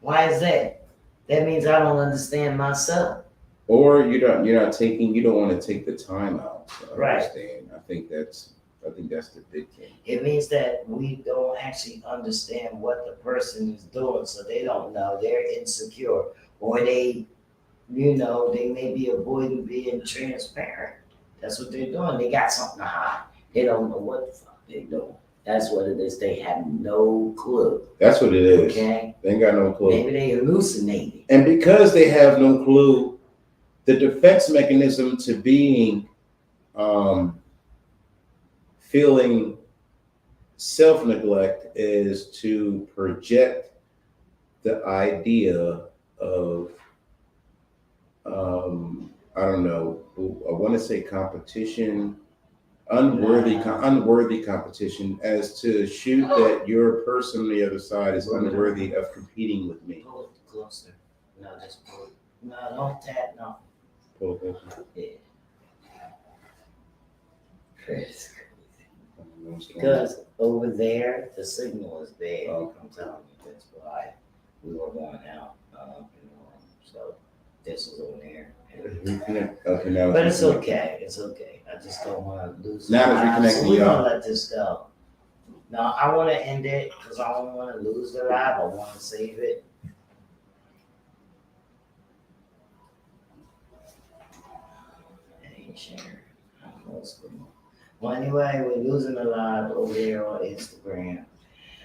S1: Why is that? That means I don't understand myself.
S2: Or you don't want to take the time out to
S1: Right.
S2: understand. I think that's the big thing.
S1: It means that we don't actually understand what the person is doing, so they don't know. They're insecure, or they may be avoiding being transparent. That's what they're doing. They got something to hide. They don't know what the fuck they're doing. That's what it is. They have no clue.
S2: That's what it is.
S1: Okay?
S2: They ain't got no clue.
S1: Maybe they hallucinating.
S2: And because they have no clue, the defense mechanism to being feeling self-neglect is to project the idea of I don't know, I want to say competition, unworthy competition, as to shoot that your person on the other side is unworthy of competing with me.
S1: Pull it closer. No, just pull it. No, don't tap. No.
S2: Pull it closer.
S1: Yeah. Chris.
S2: I don't know what's going on.
S1: Because over there, the signal is bad.
S2: Oh.
S1: I'm telling you, that's why we were going out. So this is over there.
S2: Okay, now
S1: But it's okay. It's okay. I just don't want to lose.
S2: Now it's reconnecting,
S1: So we're
S2: y'all.
S1: gonna let this go. Now I want to end it because I don't want to lose the live. I want to save it. I ain't sharing. I don't know what's going on. Well, anyway, we're losing the live over there on Instagram.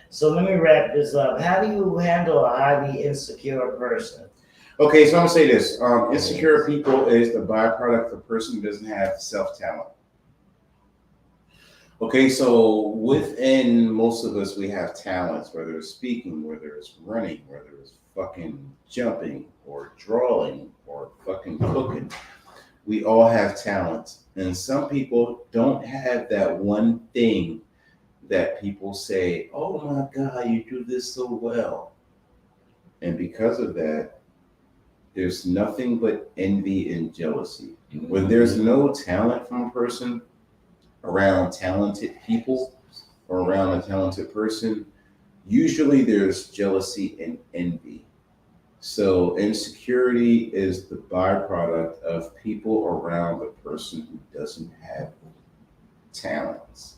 S1: So let me wrap this up. How do you handle a highly insecure person?
S2: Okay, so I'm gonna say this: insecure people is the byproduct of a person who doesn't have self-talent. Okay, so within most of us, we have talents, whether it's speaking, whether it's running, whether it's fucking jumping or drawing or fucking cooking. We all have talents, and some people don't have that one thing that people say, "Oh my God, you do this so well," and because of that, there's nothing but envy and jealousy. When there's no talent from a person around talented people or around a talented person, usually there's jealousy and envy. So insecurity is the byproduct of people around a person who doesn't have talents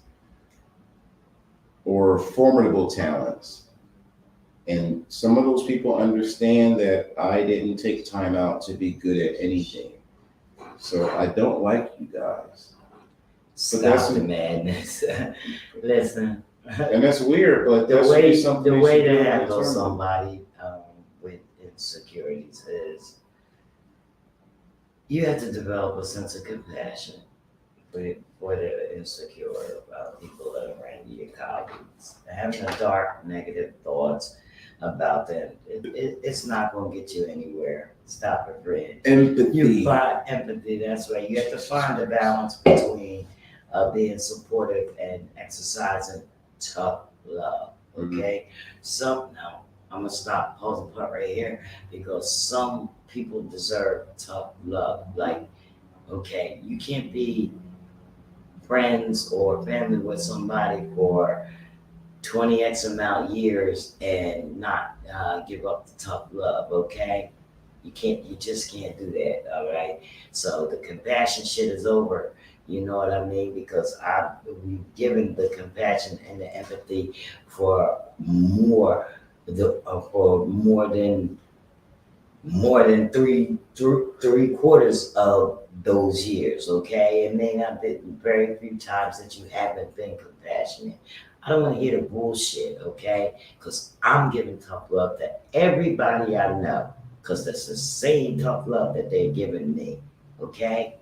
S2: or formidable talents. And some of those people understand that I didn't take time out to be good at anything. So I don't like you guys.
S1: Stop the madness. Listen.
S2: And that's weird, but
S1: The
S2: that's
S1: way
S2: something
S1: the
S2: they
S1: way
S2: should do
S1: to handle
S2: internally.
S1: somebody with insecurities is you have to develop a sense of compassion for the insecure about people that are around you, your colleagues. Having a dark, negative thoughts about them, it's not going to get you anywhere. Stop it, friend.
S2: Empathy.
S1: You find empathy. That's right. You have to find a balance between being supportive and exercising tough love. Okay. Now I'm gonna stop pausing part right here because some people deserve tough love. Like, okay, you can't be friends or family with somebody for 20x amount years and not give up the tough love. Okay. You just can't do that, all right? So the compassion shit is over, you know what I mean? Because we've given the compassion and the empathy for more than three quarters of those years, okay? It may not be very few times that you haven't been compassionate. I don't want to hear the bullshit, okay? Because I'm giving tough love to everybody I know. because that's the same tough love that they're giving me. Okay?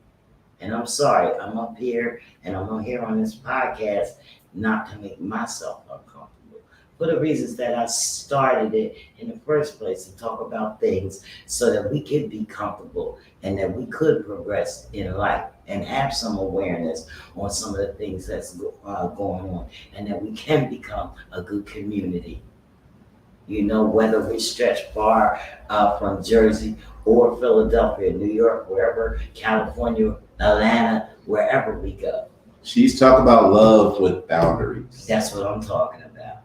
S1: And I'm sorry, I'm up here and I'm here on this podcast not to make myself uncomfortable. For the reasons that I started it in the first place, to talk about things so that we could be comfortable and that we could progress in life and have some awareness on some of the things that's going on, and that we can become a good community. You know, whether we stretch far from Jersey or Philadelphia, New York, wherever, California, Atlanta, wherever we go.
S2: She's talking about love with boundaries.
S1: That's what I'm talking about.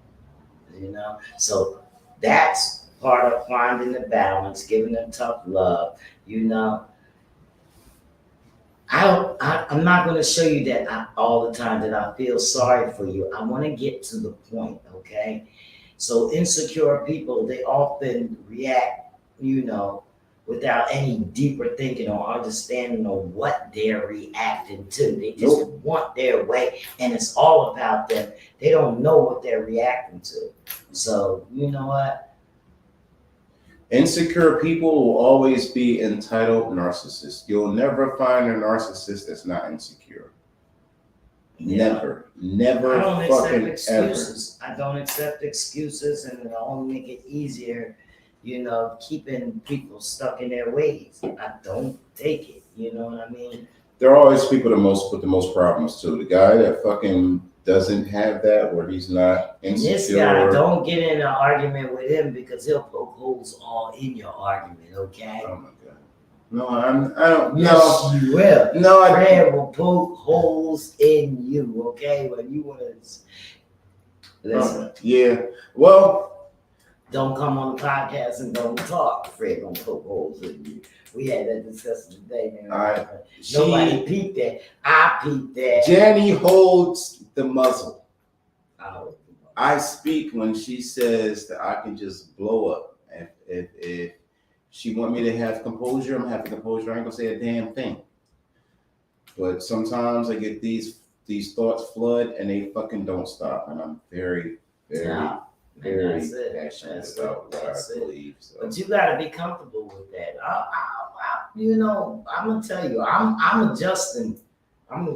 S1: You know, so that's part of finding the balance, giving them tough love. You know, I'm not going to show you that all the time that I feel sorry for you. I want to get to the point, okay? So insecure people, they often react, you know, without any deeper thinking or understanding of what they're reacting to. They just want their way, and it's all about them. They don't know what they're reacting to. So, you know what?
S2: Insecure people will always be entitled narcissists. You'll never find a narcissist that's not insecure. Never. Never
S1: I don't accept
S2: fucking
S1: excuses. I don't accept excuses, and it'll only make it easier, you know, keeping people stuck in their ways. I don't take it. You know what I mean?
S2: There are always people with the most problems too. The guy that fucking doesn't have that, where he's not insecure.
S1: This guy, don't get in an argument with him because he'll poke holes all in your argument, okay?
S2: Oh my god. No, I don't.
S1: Yes, you will.
S2: No,
S1: Fred will poke holes in you, okay? When you want to listen,
S2: yeah. Well,
S1: don't come on the podcast and don't talk. Fred gonna poke holes in you. We had that discussion today, man. Nobody peeped that. I peeped that.
S2: Jenny holds the muzzle.
S1: Oh.
S2: I speak when she says that I can just blow up. If she want me to have composure, I'm having composure. I ain't gonna say a damn thing. But sometimes I get these thoughts flood and they fucking don't stop, and I'm very very passionate about what I believe. So.
S1: But you gotta be comfortable with that. You know, I'm gonna tell you, I'm adjusting. I'm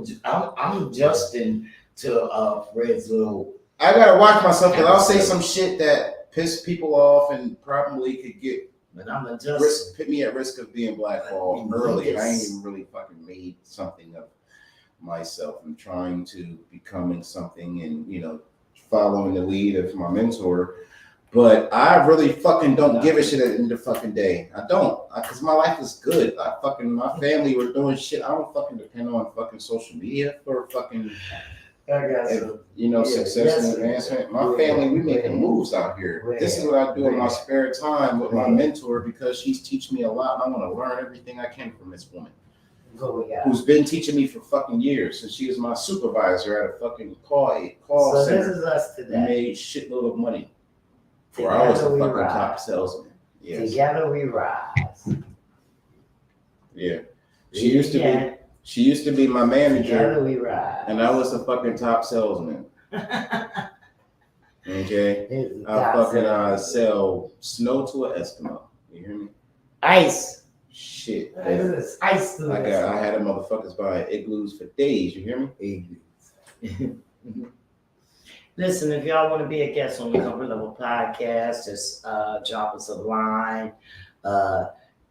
S1: adjusting to Fred's little.
S2: I gotta watch myself because I'll say some shit that piss people off and probably could get.
S1: But I'm adjusting.
S2: Put me at risk of being blackballed early. And I ain't even really fucking made something of myself. I'm trying to becoming something and, you know, following the lead of my mentor. But I really fucking don't give a shit at the end of the fucking day. I don't. Because my life is good. My family were doing shit. I don't fucking depend on fucking social media for fucking, success and advancement. My family, we making moves out here. This is what I do in my spare time with my mentor because she's teaching me a lot. And I want to learn everything I can from this woman who's been teaching me for fucking years. And she was my supervisor at a fucking call
S1: so
S2: center.
S1: This is us today.
S2: Made shitload of money. For I was a fucking top salesman. Yes.
S1: Together we rise.
S2: Yeah. She used to be my manager.
S1: Together we rise.
S2: And I was a fucking top salesman. Okay. I fucking sell snow to an Eskimo. You hear me?
S1: Ice.
S2: Shit.
S1: Ice to
S2: I had a motherfuckers buying igloos for days. You hear me?
S1: Igloos. Listen, if y'all want to be a guest on the Comfort Level Podcast, just drop us a line.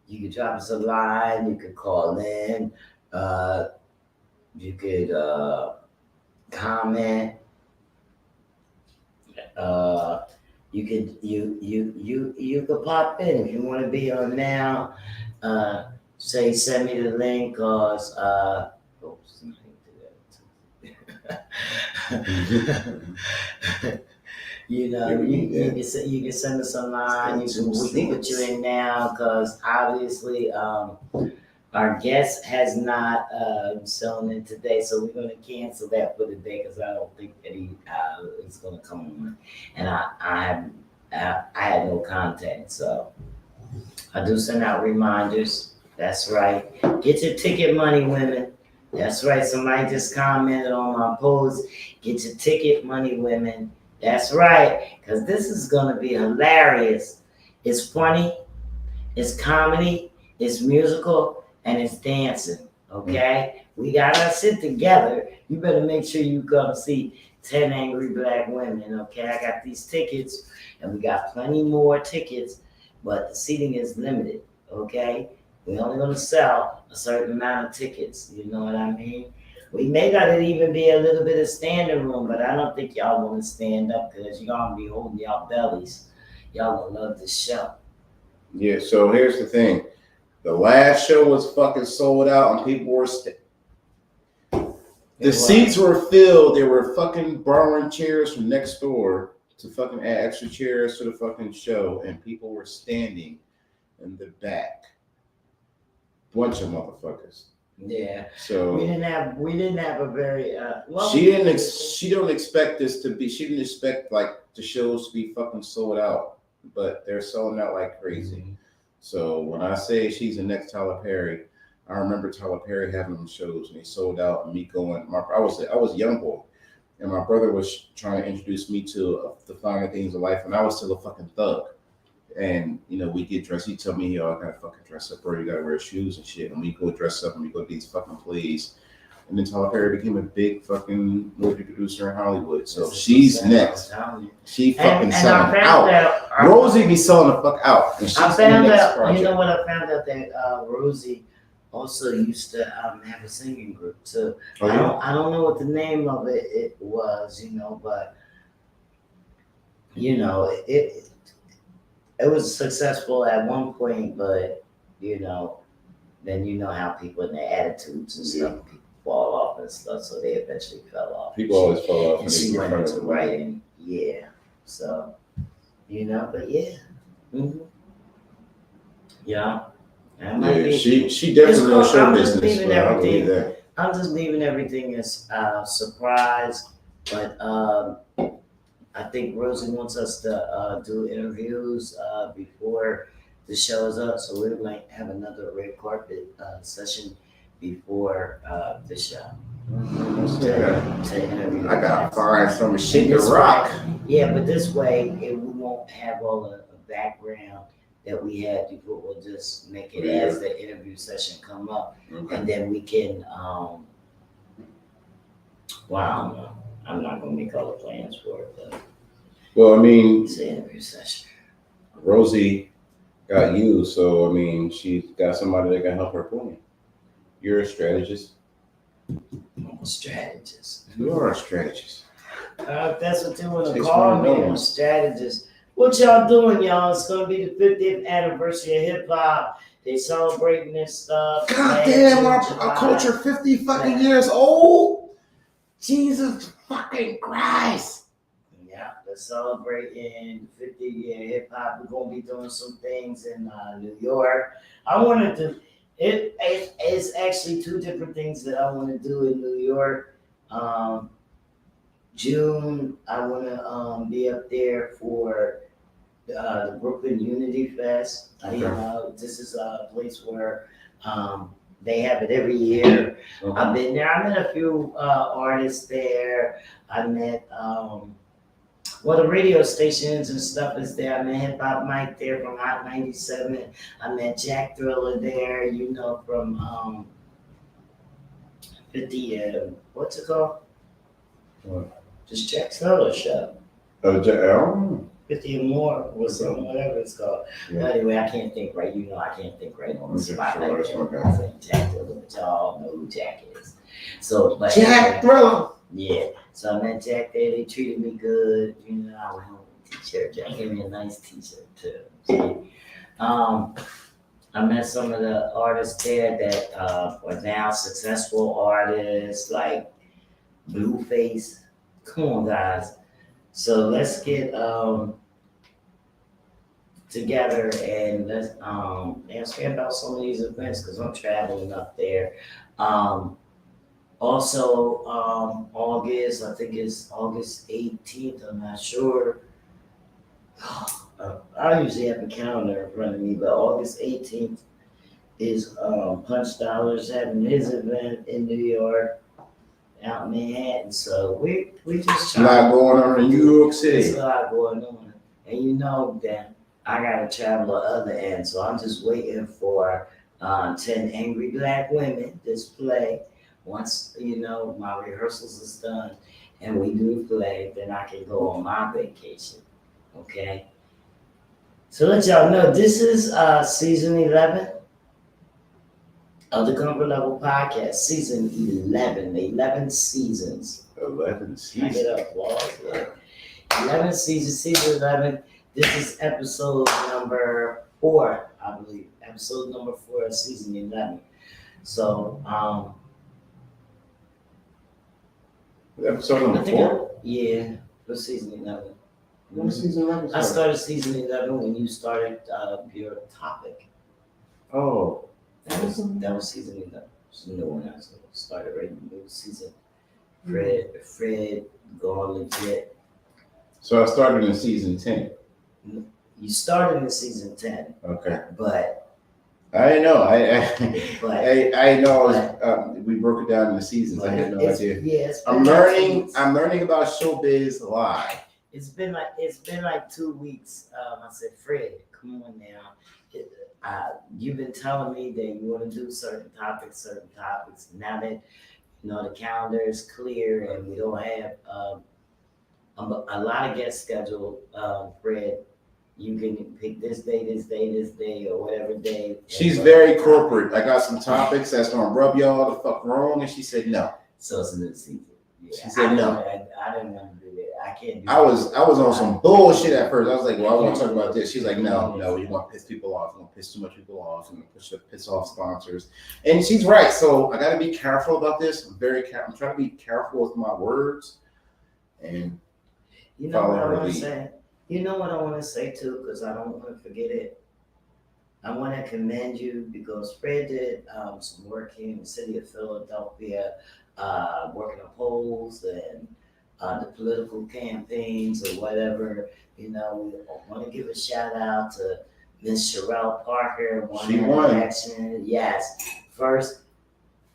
S1: You can drop us a line. You could call in. You could comment. You could pop in if you want to be on now. Say send me the link, cause you know, you can send us a line. We can put you in now, because obviously our guest has not shown in today, so we're going to cancel that for the day because I don't think that he is going to come on. And I had no contact, so I do send out reminders. That's right. Get your ticket money, women. That's right. Somebody just commented on my post. Get your ticket money, women. That's right. Because this is going to be hilarious. It's funny. It's comedy, it's musical, and it's dancing. Okay, we gotta sit together. You better make sure you come see 10 Angry Black Women. Okay, I got these tickets, and we got plenty more tickets, but the seating is limited. Okay, we're only gonna sell a certain amount of tickets. You know what I mean? We may gotta even be a little bit of standing room, but I don't think y'all wanna stand up because you're gonna be holding y'all bellies. Y'all gonna love this show.
S2: Yeah, so here's the thing. The last show was fucking sold out and people were the seats were filled. They were fucking borrowing chairs from next door to fucking add extra chairs to the fucking show, and people were standing in the back. Bunch of motherfuckers.
S1: Yeah.
S2: So
S1: we didn't have a very well,
S2: she don't expect this to be. She didn't expect like the shows to be fucking sold out, but they're selling out like crazy. Mm-hmm. So when I say she's the next Tyler Perry, I remember Tyler Perry having them shows and he sold out, and me going. I was a young boy, and my brother was trying to introduce me to the finer things of life, and I was still a fucking thug. And you know, we get dressed. He told me, "Yo, I gotta fucking dress up, bro. You gotta wear shoes and shit." And we go dress up, and we go to these fucking plays. And then Tyler Perry became a big fucking movie producer in Hollywood. So she's next. She fucking selling out. Rosie be selling the fuck out. And she's
S1: I found out.
S2: project.
S1: You know what? I found out that Rosie also used to have a singing group too.
S2: Oh, yeah?
S1: I don't know what the name of it was, you know, but you know it was successful at one point, but you know, then you know how people and their attitudes and stuff, people fall off and stuff, so they eventually fell off.
S2: People always fall off.
S1: And she went into writing, yeah. So, you know, but yeah, yeah.
S2: She definitely knows show business. I believe that.
S1: I'm just leaving everything as surprise, but I think Rosie wants us to do interviews before the show's up, so we might have another red carpet session before the show. To interview.
S2: I gotta find some shit to rock.
S1: Yeah, but this way we won't have all the background that we had before. We'll just make it as the interview session come up, and then we can. Well, I don't know. I'm not gonna make all the plans for it, but
S2: well, I mean,
S1: it's an interview session.
S2: Rosie got you, so I mean, she's got somebody that can help her plan. You're a strategist.
S1: I'm a strategist.
S2: You are a strategist.
S1: That's what you want to call me, a strategist. What y'all doing, y'all? It's gonna be the 50th anniversary of hip hop. They celebrating this stuff.
S2: God damn, our culture 50 fucking years old. Jesus fucking Christ.
S1: Yeah, they're celebrating 50-year hip hop. We're gonna be doing some things in New York. I wanted to. It's actually two different things that I want to do in New York. June, I want to be up there for the Brooklyn Unity Fest. You know, this is a place where they have it every year. I've been there. I met a few artists there. I met the radio stations and stuff is there. I met Hip Hop Mike there from Hot 97. I met Jack Thriller there, you know, from 50, what's it called?
S2: What?
S1: Just Jack Thriller show.
S2: Oh,
S1: 50 and more, or something, whatever it's called. Yeah. But anyway, I can't think right. You know, I can't think right on the spot. Like Jack Thriller, but y'all know who Jack is. So, but
S2: Jack Thriller.
S1: Yeah. So I met Jack there. They treated me good. You know, I went home with a t-shirt. Jack gave me a nice t-shirt too. So, I met some of the artists there that are now successful artists, like Blueface. Come on, guys. So let's get together and let's ask me about some of these events because I'm traveling up there. Also, August, I think it's August 18th, I'm not sure. I usually have a calendar in front of me, but August 18th is Punch Dollars having his event in New York, out in Manhattan. So we just
S2: a lot going on in New York City.
S1: There's a lot going on. And you know that I gotta travel the other end, so I'm just waiting for 10 Angry Black Women this play. Once my rehearsals is done and we do play, then I can go on my vacation. Okay. So let y'all know this is season 11 of the Comfort Level Podcast. Season 11, 11 seasons.
S2: 11
S1: Back
S2: seasons.
S1: it up, Walls. 11 seasons, season 11. This is episode number 4, I believe. Episode number 4 of season 11. So,
S2: Episode
S1: I
S2: number
S1: think
S2: 4?
S1: yeah, for season 11.
S2: When was season 11?
S1: I started season 11 when you started your topic.
S2: Oh.
S1: That was season 11. It's a new one. I started right in the new season. Fred, going legit.
S2: So I started in season 10.
S1: You started in season 10,
S2: Okay.
S1: but
S2: I didn't know.
S1: but
S2: I know. We broke it down into seasons. I had no idea.
S1: Yeah,
S2: I'm learning about showbiz live.
S1: It's been like 2 weeks. I said, Fred, come on now. You've been telling me that you want to do certain topics. Now that the calendar is clear and we don't have a lot of guests scheduled, Fred, you can pick this day, or whatever day.
S2: She's very corporate. I got some topics that's gonna rub y'all the fuck wrong, and she said no.
S1: So it's a new season. Yeah,
S2: She said no.
S1: I didn't want to do that. I can't do
S2: I was on some bullshit at first. I was like, well, I want to talk about this. She's like, no, you want to piss people off. You want to piss too much people off. You want to piss off sponsors. And she's right. So I got to be careful about this. I'm trying to be careful with my words. And
S1: You know what I want to say? You know what I want to say too, because I don't want to forget it. I want to commend you because Fred did some work here in the city of Philadelphia, working on polls and the political campaigns or whatever. We want to give a shout out to Miss Sherelle Parker.
S2: She won.
S1: Election. Yes, first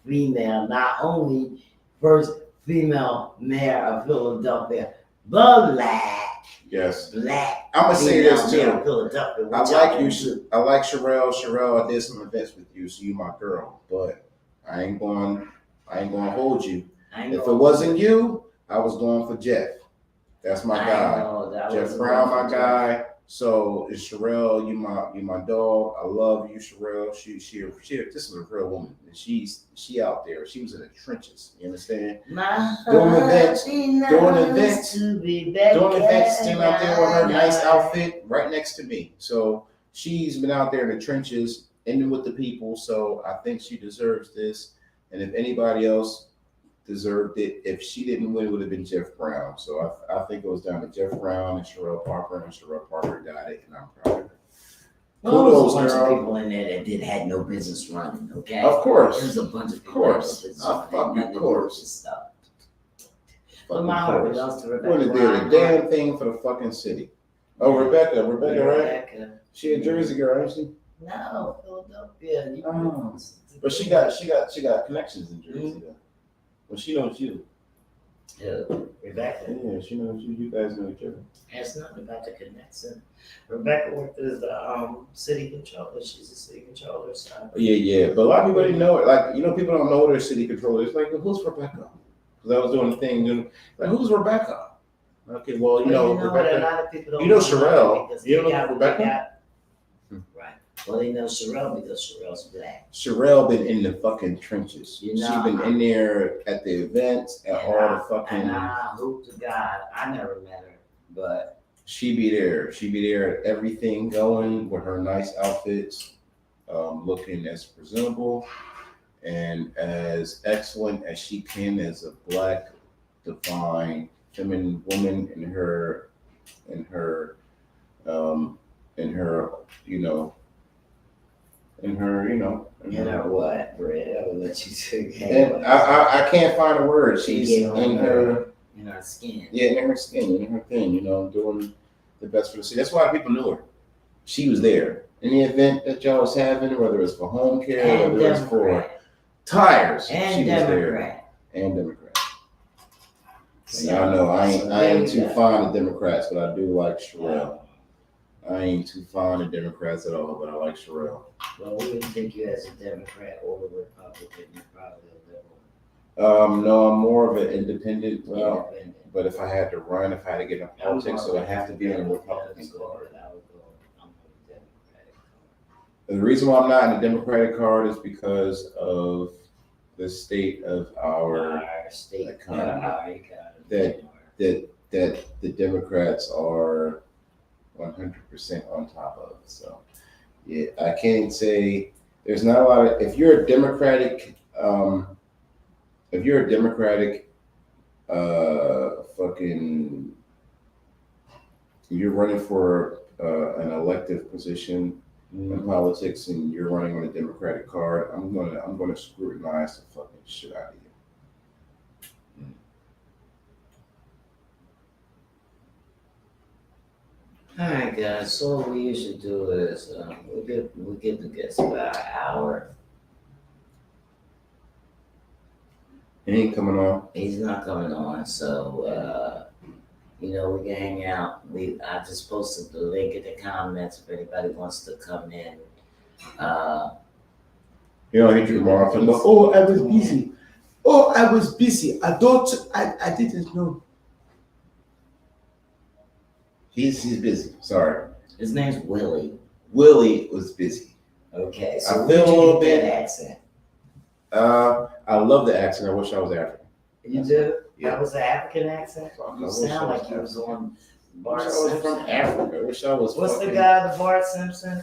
S1: female, not only first female mayor of Philadelphia, but black.
S2: yes,
S1: Black.
S2: I'm gonna say this too.
S1: Philadelphia.
S2: I like you. I like Sherelle. Sherelle, I did some events with you, so you my girl. But I ain't going to hold you. If it wasn't you, I was going for Jeff. That's my guy. Jeff Brown, my guy. So it's Sherelle. You my dog. I love you, Sherelle. She this is a real woman, and she out there. She was in the trenches. You understand? Doing events, standing out there with her nice outfit right next to me. So she's been out there in the trenches, and with the people. So I think she deserves this. And if anybody else deserved it, if she didn't win, it would have been Jeff Brown. So I think it goes down to Jeff Brown and Sherelle Parker, and Sherelle Parker got it, and I'm proud of her.
S1: Kudos, a bunch of people in there that had no business running. Okay,
S2: of course,
S1: there's a bunch of people.
S2: Of course.
S1: But my heart belongs to Rebecca.
S2: Wouldn't have did a damn thing for the fucking city. Oh, Rebecca, right? She a Jersey girl, ain't she?
S1: No, Philadelphia.
S2: But she got connections in Jersey. Well, she knows you.
S1: Yeah, Rebecca.
S2: Yeah, she knows you. You guys know each other.
S1: It's nothing about the connection. Rebecca worked as the city controller. She's a city controller. So.
S2: Yeah. But a lot of people didn't know it. Like, people don't know their city controller. It's like, who's Rebecca? Because I was doing the thing, like, who's Rebecca? Okay, well, Rebecca.
S1: A lot of people don't
S2: Sherelle. You don't know Rebecca?
S1: Right. Well, they know Sherelle because Sherelle's black.
S2: Sherelle been in the fucking trenches.
S1: She
S2: been in there at the events, at all the fucking.
S1: And I hope to God, I never met her, but
S2: she be there. She be there at everything going with her nice outfits, looking as presentable and as excellent as she can as a black, defined, feminine woman in her
S1: what, Brett? I will let you take.
S2: And I can't find a word. She's in her
S1: skin.
S2: Yeah, in her skin, in her thing. Doing the best for the city. That's why people knew her. She was there in the event that y'all was having, whether it's for home care, whether it's for tires.
S1: And
S2: she
S1: Democrat.
S2: Was there. And Democrat. And y'all know I ain't too fond of Democrats, but I do like Sherelle. I ain't too fond of Democrats at all, but I like Sherelle.
S1: Well, we would take you as a Democrat or a Republican. You're probably a liberal.
S2: No, I'm more of an independent. Well,
S1: Independent.
S2: but if I had to run, if I had to get in politics, so I have to be on the Republican
S1: so
S2: card.
S1: I would go. I'm on the Democratic card.
S2: The reason why I'm not in the Democratic card is because of the state of our
S1: state
S2: economy. That the Democrats are 100% on top of. So, yeah, I can't say there's not a lot of. If you're a Democratic, fucking, you're running for an elective position in politics, and you're running on a Democratic card, I'm gonna scrutinize the fucking shit out of you.
S1: All right, guys. So what we usually do is we get the guests about an hour.
S2: He ain't coming on.
S1: He's not coming on, so we can hang out. I just posted the link in the comments if anybody wants to come in.
S2: You know, he drew more often.
S4: Oh, I was busy. Oh, I was busy. I didn't know.
S2: He's busy. Sorry.
S1: His name's Willii.
S2: Willii was busy.
S1: Okay,
S2: I
S1: so
S2: feel a little bit
S1: that accent.
S2: I love the accent. I wish I was African.
S1: You do?
S2: Yeah.
S1: That was an African accent?
S2: I
S1: You
S2: wish
S1: sound
S2: I was
S1: like you was on
S2: I
S1: Bart
S2: wish I was
S1: Simpson.
S2: from Africa. I wish I was.
S1: What's
S2: fucking,
S1: the guy, the Bart Simpson?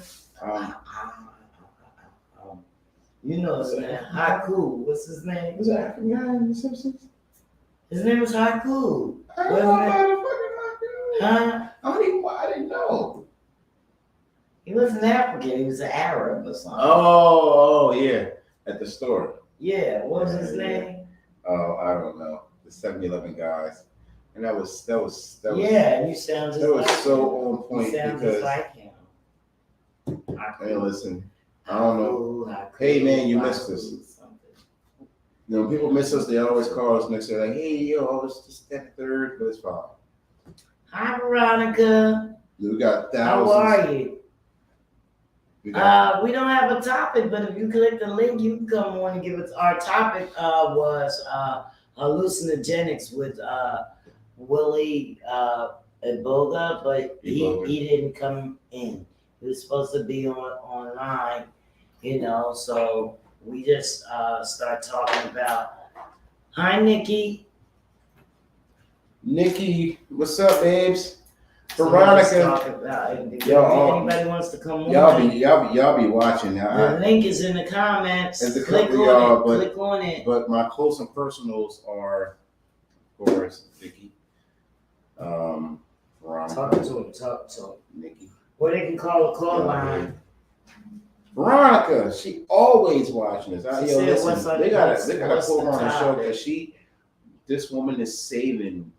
S1: You know his name, Haiku. What's his name?
S2: Was it African guy in The Simpsons?
S1: His name was Haiku.
S2: I
S1: Wasn't
S2: don't
S1: it?
S2: know the fucking
S1: Huh?
S2: I didn't know.
S1: He wasn't African. He was an Arab or something.
S2: Oh, yeah. At the store.
S1: Yeah. What was his
S2: Yeah.
S1: name?
S2: Oh, I don't know. The 7-Eleven guys. And that was
S1: Yeah, you sound just
S2: that was
S1: like
S2: so
S1: him.
S2: on point
S1: You sound
S2: because
S1: just like him.
S2: hey, listen, I don't know.
S1: Haiku,
S2: Hey, man, you
S1: Haiku,
S2: missed us.
S1: something.
S2: You know, when people miss us, they always call us next day like, hey, yo, it's just that third, but it's fine.
S1: Hi, Veronica.
S2: We got
S1: How
S2: thousands.
S1: are you?
S2: We got
S1: We don't have a topic, but if you click the link, you can come on and give us. Our topic was hallucinogenics with Willii Iboga, but
S2: Iboga.
S1: he didn't come in. He was supposed to be online, so we just start talking about. Hi, Nikki.
S2: Nikki, what's up, babes?
S1: So let's
S2: Veronica,
S1: talk about if
S2: Yo,
S1: anybody wants to come on.
S2: y'all be watching now.
S1: The link is in the comments.
S2: There's a
S1: Click
S2: couple
S1: on
S2: of y'all,
S1: it.
S2: but-
S1: Click on it.
S2: But my close and personals are, of course, Vicky, Veronica,
S1: Talk to him. Talk to him.
S2: Nikki.
S1: Or they can call a call line.
S2: Veronica, she always watching us.
S1: She
S2: Yo,
S1: said,
S2: listen,
S1: what's up,
S2: they gotta
S1: what's
S2: put her
S1: the
S2: on the show
S1: topic?
S2: because this woman is saving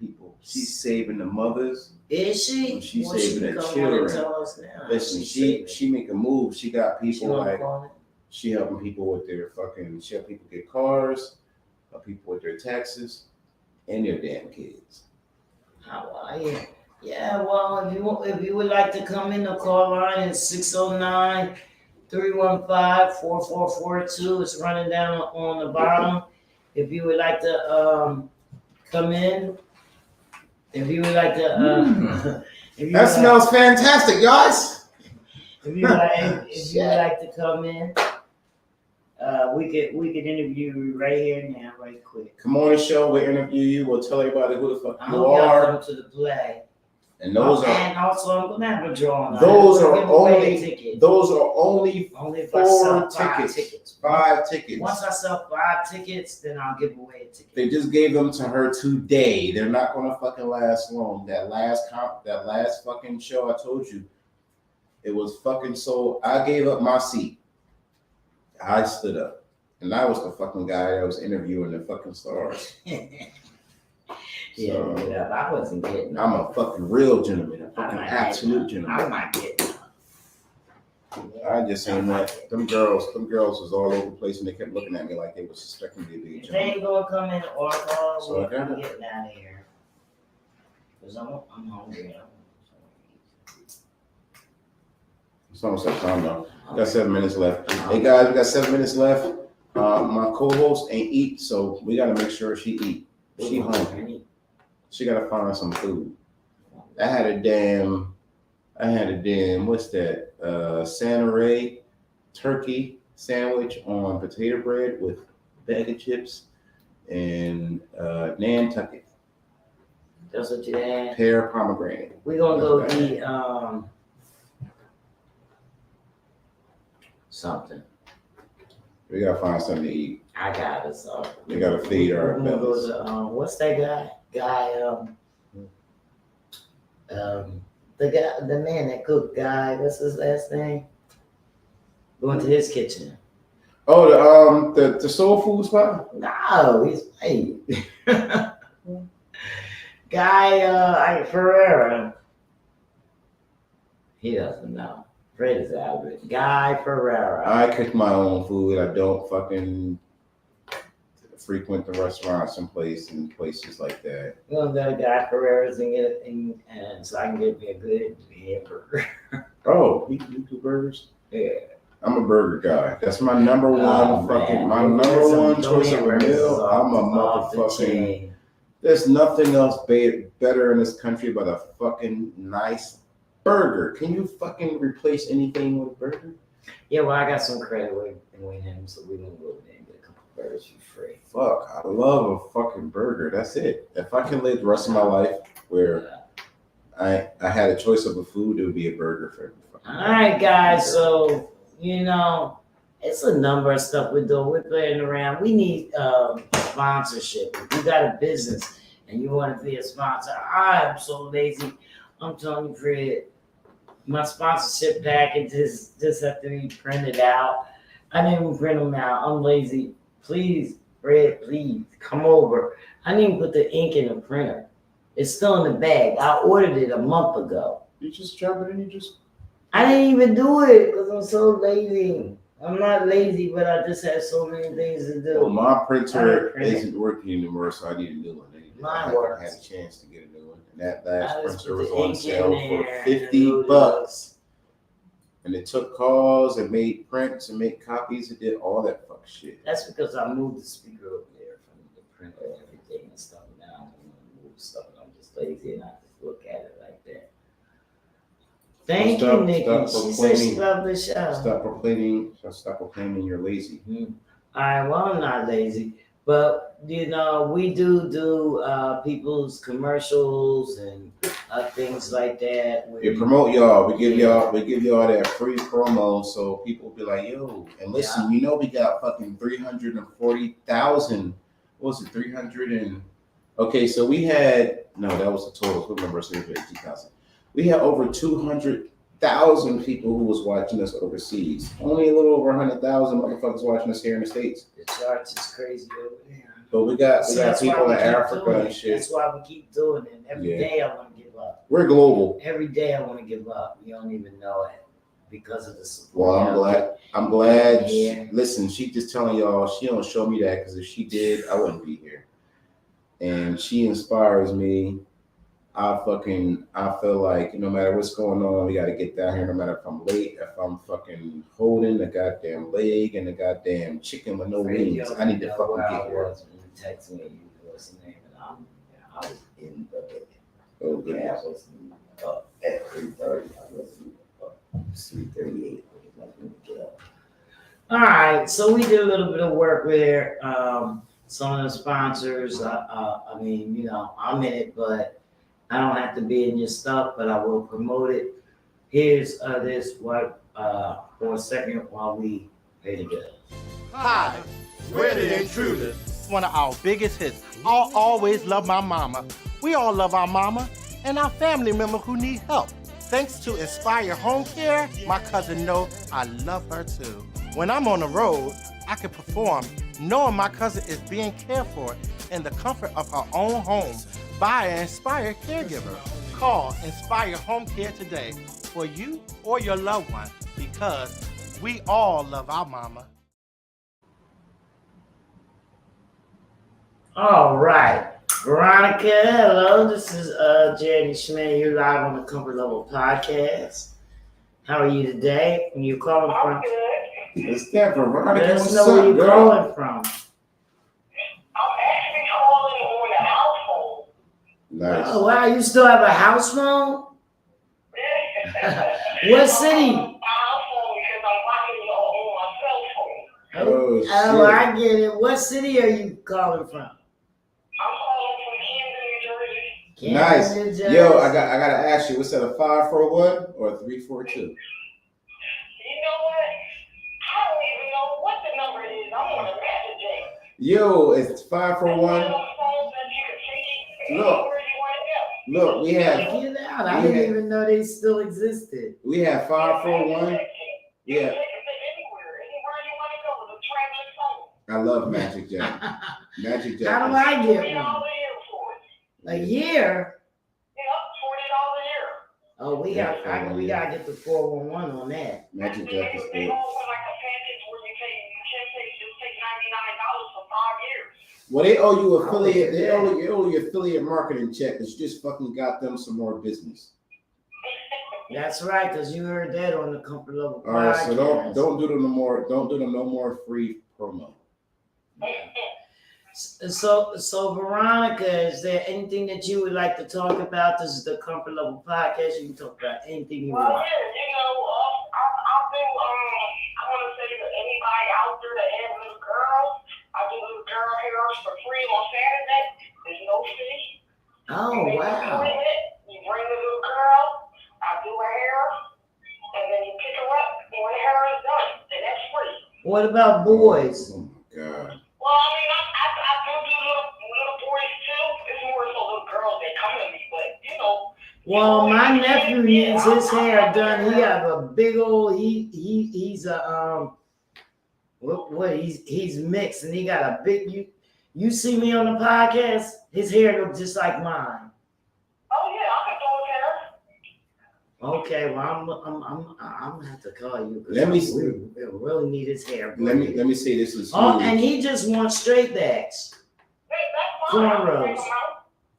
S2: people. She's saving the mothers.
S1: Is she?
S2: She's
S1: Well,
S2: saving
S1: she
S2: the
S1: can come on
S2: children.
S1: and tell us now.
S2: Listen,
S1: She's
S2: she
S1: saving.
S2: make a move. She got
S1: She
S2: people
S1: wanna
S2: like
S1: call it?
S2: she helping people with their fucking. She help people get cars, help people with their taxes, and their damn kids.
S1: How are you? Yeah, well, if you would like to come in, the call line is 609-315-4442. It's running down on the bottom. If you would like to come in, if you would like to if you
S2: That
S1: would
S2: smells fantastic, guys.
S1: if you would like to come in, we could interview you right here now, right quick.
S2: Come on the show. We'll interview you. We'll tell everybody who the fuck
S1: I
S2: you
S1: hope y'all
S2: are.
S1: come to the play.
S2: And those are
S1: And also, I'm gonna have a drawing.
S2: those
S1: I'm
S2: are
S1: gonna give away a
S2: only
S1: ticket.
S2: those are only
S1: Only if I
S2: 4
S1: sell 5
S2: tickets.
S1: tickets.
S2: 5 tickets.
S1: Once I sell 5 tickets, then I'll give away a ticket.
S2: They just gave them to her today. They're not gonna fucking last long. That last fucking show I told you, it was fucking sold. I gave up my seat. I stood up, and I was the fucking guy that was interviewing the fucking stars.
S1: Yeah,
S2: So,
S1: but I wasn't getting.
S2: I'm a fucking real gentleman, a
S1: I'm
S2: fucking
S1: not
S2: absolute
S1: getting.
S2: gentleman.
S1: I'm not getting.
S2: I just ain't that. Them girls was all over the place, and they kept looking at me like they were suspecting me to be a
S1: If they
S2: gentleman.
S1: ain't gonna come in or call,
S2: So I
S1: we're
S2: got it.
S1: getting out of here. Cause I'm hungry.
S2: It's almost like time though. We got 7 minutes left. Hey guys, we got 7 minutes left. My co-host ain't eat, so we gotta make sure she eat. She hungry. She gotta find some food. I had a damn, what's that? Santa Ray turkey sandwich on potato bread with a bag of chips and Nantucket.
S1: That's what you had?
S2: Pear pomegranate.
S1: We gonna go eat something.
S2: We gotta find something to eat.
S1: I got it, so
S2: We gotta feed our
S1: we're gonna go
S2: bellies.
S1: to what's that the man that cooked guy, what's his last name? Going to his kitchen.
S2: Oh, the soul food spot?
S1: No, he's white. Guy Ferrera. He doesn't know. Fred is out of it. Guy Ferrera.
S2: I cook my own food. I don't fucking frequent the restaurants and places like that.
S1: We're gonna go to Guy Ferrera's and get it, and so I can get me a good hamburger.
S2: Oh, you do burgers?
S1: Yeah.
S2: I'm a burger guy. That's my number one choice of a meal. I'm a motherfucking. There's nothing else better in this country but a fucking nice burger. Can you fucking replace anything with a burger?
S1: Yeah, well, I got some credit with him, so we're gonna go there and get a couple burgers for free.
S2: Fuck, I love a fucking burger. That's it. If I can live the rest of my life where I had a choice of a food, it would be a burger for every fucking.
S1: All right, guys. So it's a number of stuff we're doing. We're playing around. We need sponsorship. If you got a business and you want to be a sponsor, I'm so lazy. I'm telling you, Fred, my sponsorship packages just have to be printed out. I didn't even print them out. I'm lazy. Please, Fred, please come over. I didn't even put the ink in the printer. It's still in the bag. I ordered it a month ago.
S2: You just drop it in,
S1: I didn't even do it because I'm so lazy. I'm not lazy, but I just have so many things to do.
S2: Well, my printer isn't working anymore, so I need a new one.
S1: Mine
S2: I
S1: works.
S2: had a chance to get a new one. And that last
S1: I just
S2: printer
S1: put
S2: was
S1: the
S2: on
S1: ink
S2: sale
S1: in
S2: for
S1: there
S2: $50. And it took calls and made prints and made copies and did all that fuck shit.
S1: That's because I moved the speaker over there from the printer and everything and stuff. Now I'm gonna move stuff and I'm just lazy and I just look at it like that. Thank you, Nikki. She said she loved the show.
S2: Stop proclaiming you're lazy.
S1: All right, well, I'm not lazy, but we do people's commercials and things like that.
S2: We promote y'all. We give y'all that free promo, so people be like, yo, and listen, we got fucking 340,000. What was it? 300 and okay, so we had that was the total. Who remembers 80,000? We had over 200,000 people who was watching us overseas. Only a little over 100,000 motherfuckers watching us here in the States.
S1: The charts is crazy over there.
S2: But we got people in Africa and shit.
S1: That's why we keep doing it. Every day I want to give up.
S2: We're global.
S1: Every day I want to give up. You don't even know it because of the support.
S2: Well, I'm glad.
S1: Yeah.
S2: Listen, she just telling y'all she don't show me that because if she did, I wouldn't be here. And she inspires me. I feel like no matter what's going on, we got to get down here. No matter if I'm late, if I'm fucking holding the goddamn leg and the goddamn chicken with no wings, I need to fucking get here.
S1: When you text me, what's the name? And I was in the bed.
S2: Oh, good.
S1: I was up at 3:30. I was up 3:38. All right, so we did a little bit of work there. Some of the sponsors, I'm in it, but I don't have to be in your stuff, but I will promote it. Here's this for a second while we pay the bill.
S5: Hi, we're the Intruders. One of our biggest hits. I'll always love my mama. We all love our mama and our family member who need help. Thanks to Inspire Home Care, my cousin knows I love her too. When I'm on the road, I can perform knowing my cousin is being cared for in the comfort of her own home by an Inspire caregiver. Call Inspire Home Care today for you or your loved one because we all love our mama.
S1: All right, Veronica, hello. This is Jerry Schmidt. You're live on the Comfort Level Podcast. How are you today? And you calling
S6: I'm
S1: from?
S6: good.
S2: It's that Veronica.
S1: Let us
S2: What's
S1: know where
S2: up,
S1: you
S2: girl?
S1: calling from.
S6: I'm actually calling on the household.
S2: Nice.
S1: Oh wow, you still have a house phone? What city?
S6: My household because I'm watching you on my cell phone.
S2: Oh,
S1: Oh,
S2: shit.
S1: I get it. What city are you calling from?
S6: I'm calling from Camden, New Jersey.
S2: Nice.
S1: Camden, New Jersey.
S2: Yo, I gotta ask you, what's that, a 541 or a 342?
S6: You know what? I don't even know what the number is. I'm on a messaging.
S2: Yo, it's
S6: One of
S2: 541.
S6: those phones that you can take
S2: Look.
S6: anywhere you want to go.
S2: Look, we have
S1: Get out. I didn't even know they still existed.
S2: 541.
S6: You
S2: Yeah.
S6: can take it anywhere you want to go with a traveling phone.
S2: I love Magic Jack. Magic Jack.
S1: How do I
S6: $40
S1: get
S6: a
S1: one?
S6: year for it.
S1: A year?
S6: Yep, $40 a year.
S1: Oh, we gotta get the 411 on that.
S2: Magic Jack is
S6: They
S2: good.
S6: offer like a package where you just take $99 for 5 years.
S2: Well, they owe you affiliate. They owe you affiliate marketing check. It's just fucking got them some more business.
S1: That's right, because you heard that on the Comfort Level
S2: All right, so
S1: podcast.
S2: don't do them no more. Don't do them no more free promo.
S1: So Veronica, is there anything that you would like to talk about? This is the Comfort Level podcast. You can talk about anything you
S6: Well,
S1: want.
S6: yeah, I've been, I want to say to anybody out there that have little girls, I do little girl hairs for free on Saturday. There's no fee.
S1: Oh
S6: You make an
S1: wow.
S6: appointment, you bring the little girl, I do her hair, and then you pick her up when the hair is done, and that's free.
S1: What about boys?
S2: Oh my god.
S6: Well, I mean, I do little boys too. It's more so little girls that come to me, but you know.
S1: Well, my nephew needs his hair done. He have a big old he's a he's mixed and he got a big you see me on the podcast, his hair look just like mine.
S6: Oh yeah, I can do his hair.
S1: Okay, well I'm gonna have to call you.
S2: Let me
S1: we really need his hair.
S2: Let me say this is
S1: Oh,
S2: huge.
S1: and he just wants straight backs.
S6: Hey, that's fine.
S1: Cornrows.
S6: Take 'em out.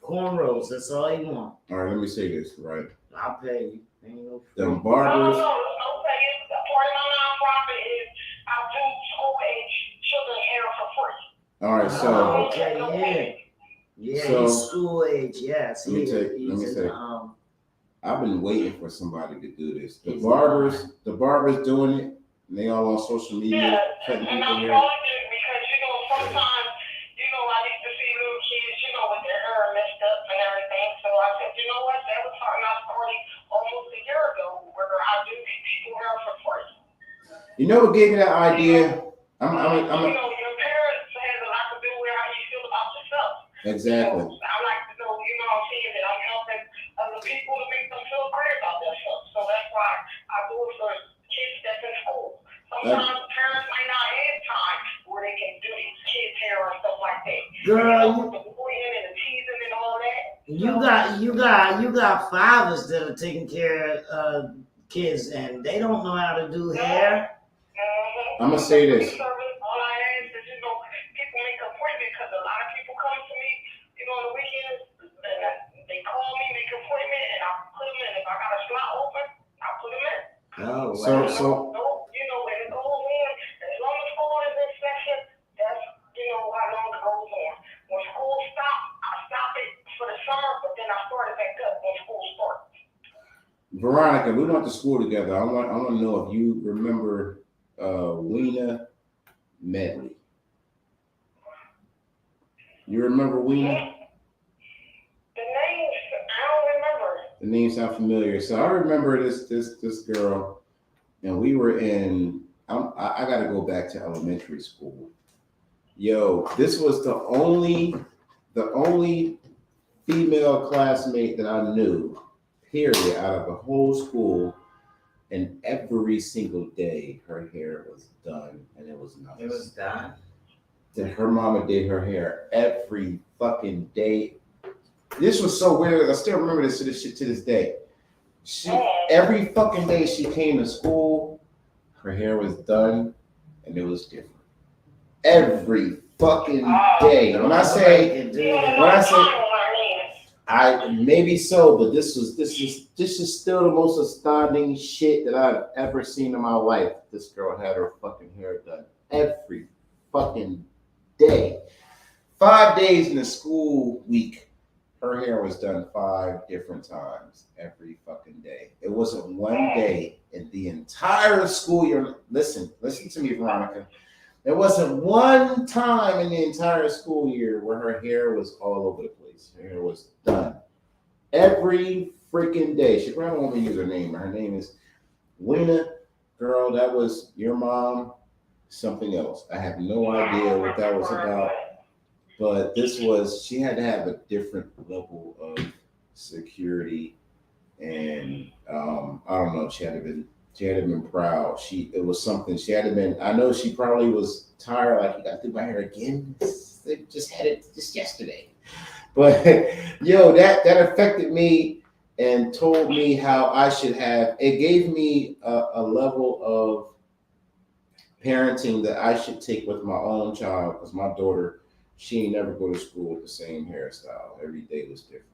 S1: Cornrows, that's all he want.
S2: All right, let me say this, right?
S1: I'll pay you. Ain't no
S2: Them
S6: No,
S2: barbers.
S6: I'll tell you, the part of my nonprofit is I do school age children hair for free.
S2: All right, so
S1: Oh, okay, yeah,
S2: So-
S1: he's school age. Yes,
S2: Let me
S1: he-
S2: take- let
S1: he's
S2: me
S1: in
S2: say-
S1: the,
S2: I've been waiting for somebody to do this. The barbers doing it. And they all on social media
S6: Yeah,
S2: cutting
S6: and
S2: people
S6: I'm
S2: hair.
S6: calling you because, sometimes, I need to see little kids, with their hair messed up and everything. So I said, you know what, that was something I started almost a year ago where I do these people hair for free.
S2: You know what gave me that idea?
S6: Your parents has a lot to do with how you feel about yourself.
S2: Exactly.
S6: So I like to know, I'm seeing that I'm helping other people to make them feel great about themselves. So that's why I do it for kids that's in school. Sometimes parents might not have time where they can do these kids' hair and stuff like that.
S1: Girl,
S6: With the bullying and the teasing and all that.
S1: you got fathers that are taking care of kids and they don't know how to do hair.
S2: I'm gonna say this.
S6: All I ask is, people make an appointment because a lot of people come to me, on the weekends, and they call me, make an appointment, and I put them in. If I got a slot open, I put them in.
S1: Oh wow.
S2: So-
S6: And it goes on. As long as school is in session, that's, how long it goes on. When school stops, I stop it for the summer, but then I start it back up when school starts.
S2: Veronica, we went to school together. I want to know if you remember Weena Medley. You remember Weena?
S6: The names, I don't remember.
S2: The name sound familiar. So I remember this girl, and we were in. I got to go back to elementary school. Yo, this was the only female classmate that I knew, period, out of the whole school. And every single day, her hair was done, and it was nice.
S1: It was done.
S2: That her mama did her hair every fucking day. This was so weird. I still remember this to this day. Every fucking day she came to school, her hair was done, and it was different. Every fucking day. When I say I maybe so, but this is still the most astounding shit that I've ever seen in my life. This girl had her fucking hair done every fucking day. 5 days in the school week, her hair was done 5 different times every fucking day. It wasn't one day in the entire school year. Listen to me, Veronica. There wasn't one time in the entire school year where her hair was all over the place. Her hair was done every freaking day. She probably won't use her name. Her name is Willii. Girl, that was your mom, something else. I have no idea what that was about. But she had to have a different level of security. And I don't know, she had to have been proud. It was something. She had to have been. I know she probably was tired. Like, you got to do my hair again. They just had it just yesterday. But yo, that affected me and told me how I should have. It gave me a level of parenting that I should take with my own child, because my daughter, she ain't never go to school with the same hairstyle. Every day was different.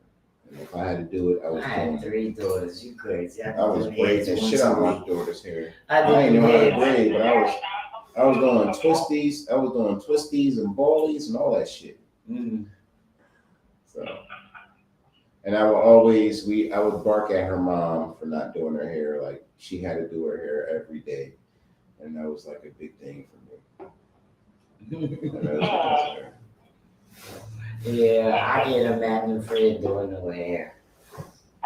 S2: And if I had to do it, I was
S1: I had 3 daughters. You crazy?
S2: I was braiding the shit out of my daughter's hair.
S1: I
S2: ain't know how to
S1: did.
S2: braid, but I was doing twisties. I was doing twisties and ballies and all that shit.
S1: Mm-hmm.
S2: So, and I would bark at her mom for not doing her hair. Like, she had to do her hair every day, and that was like a big thing for me.
S1: Yeah, I can't imagine Fred doing no hair.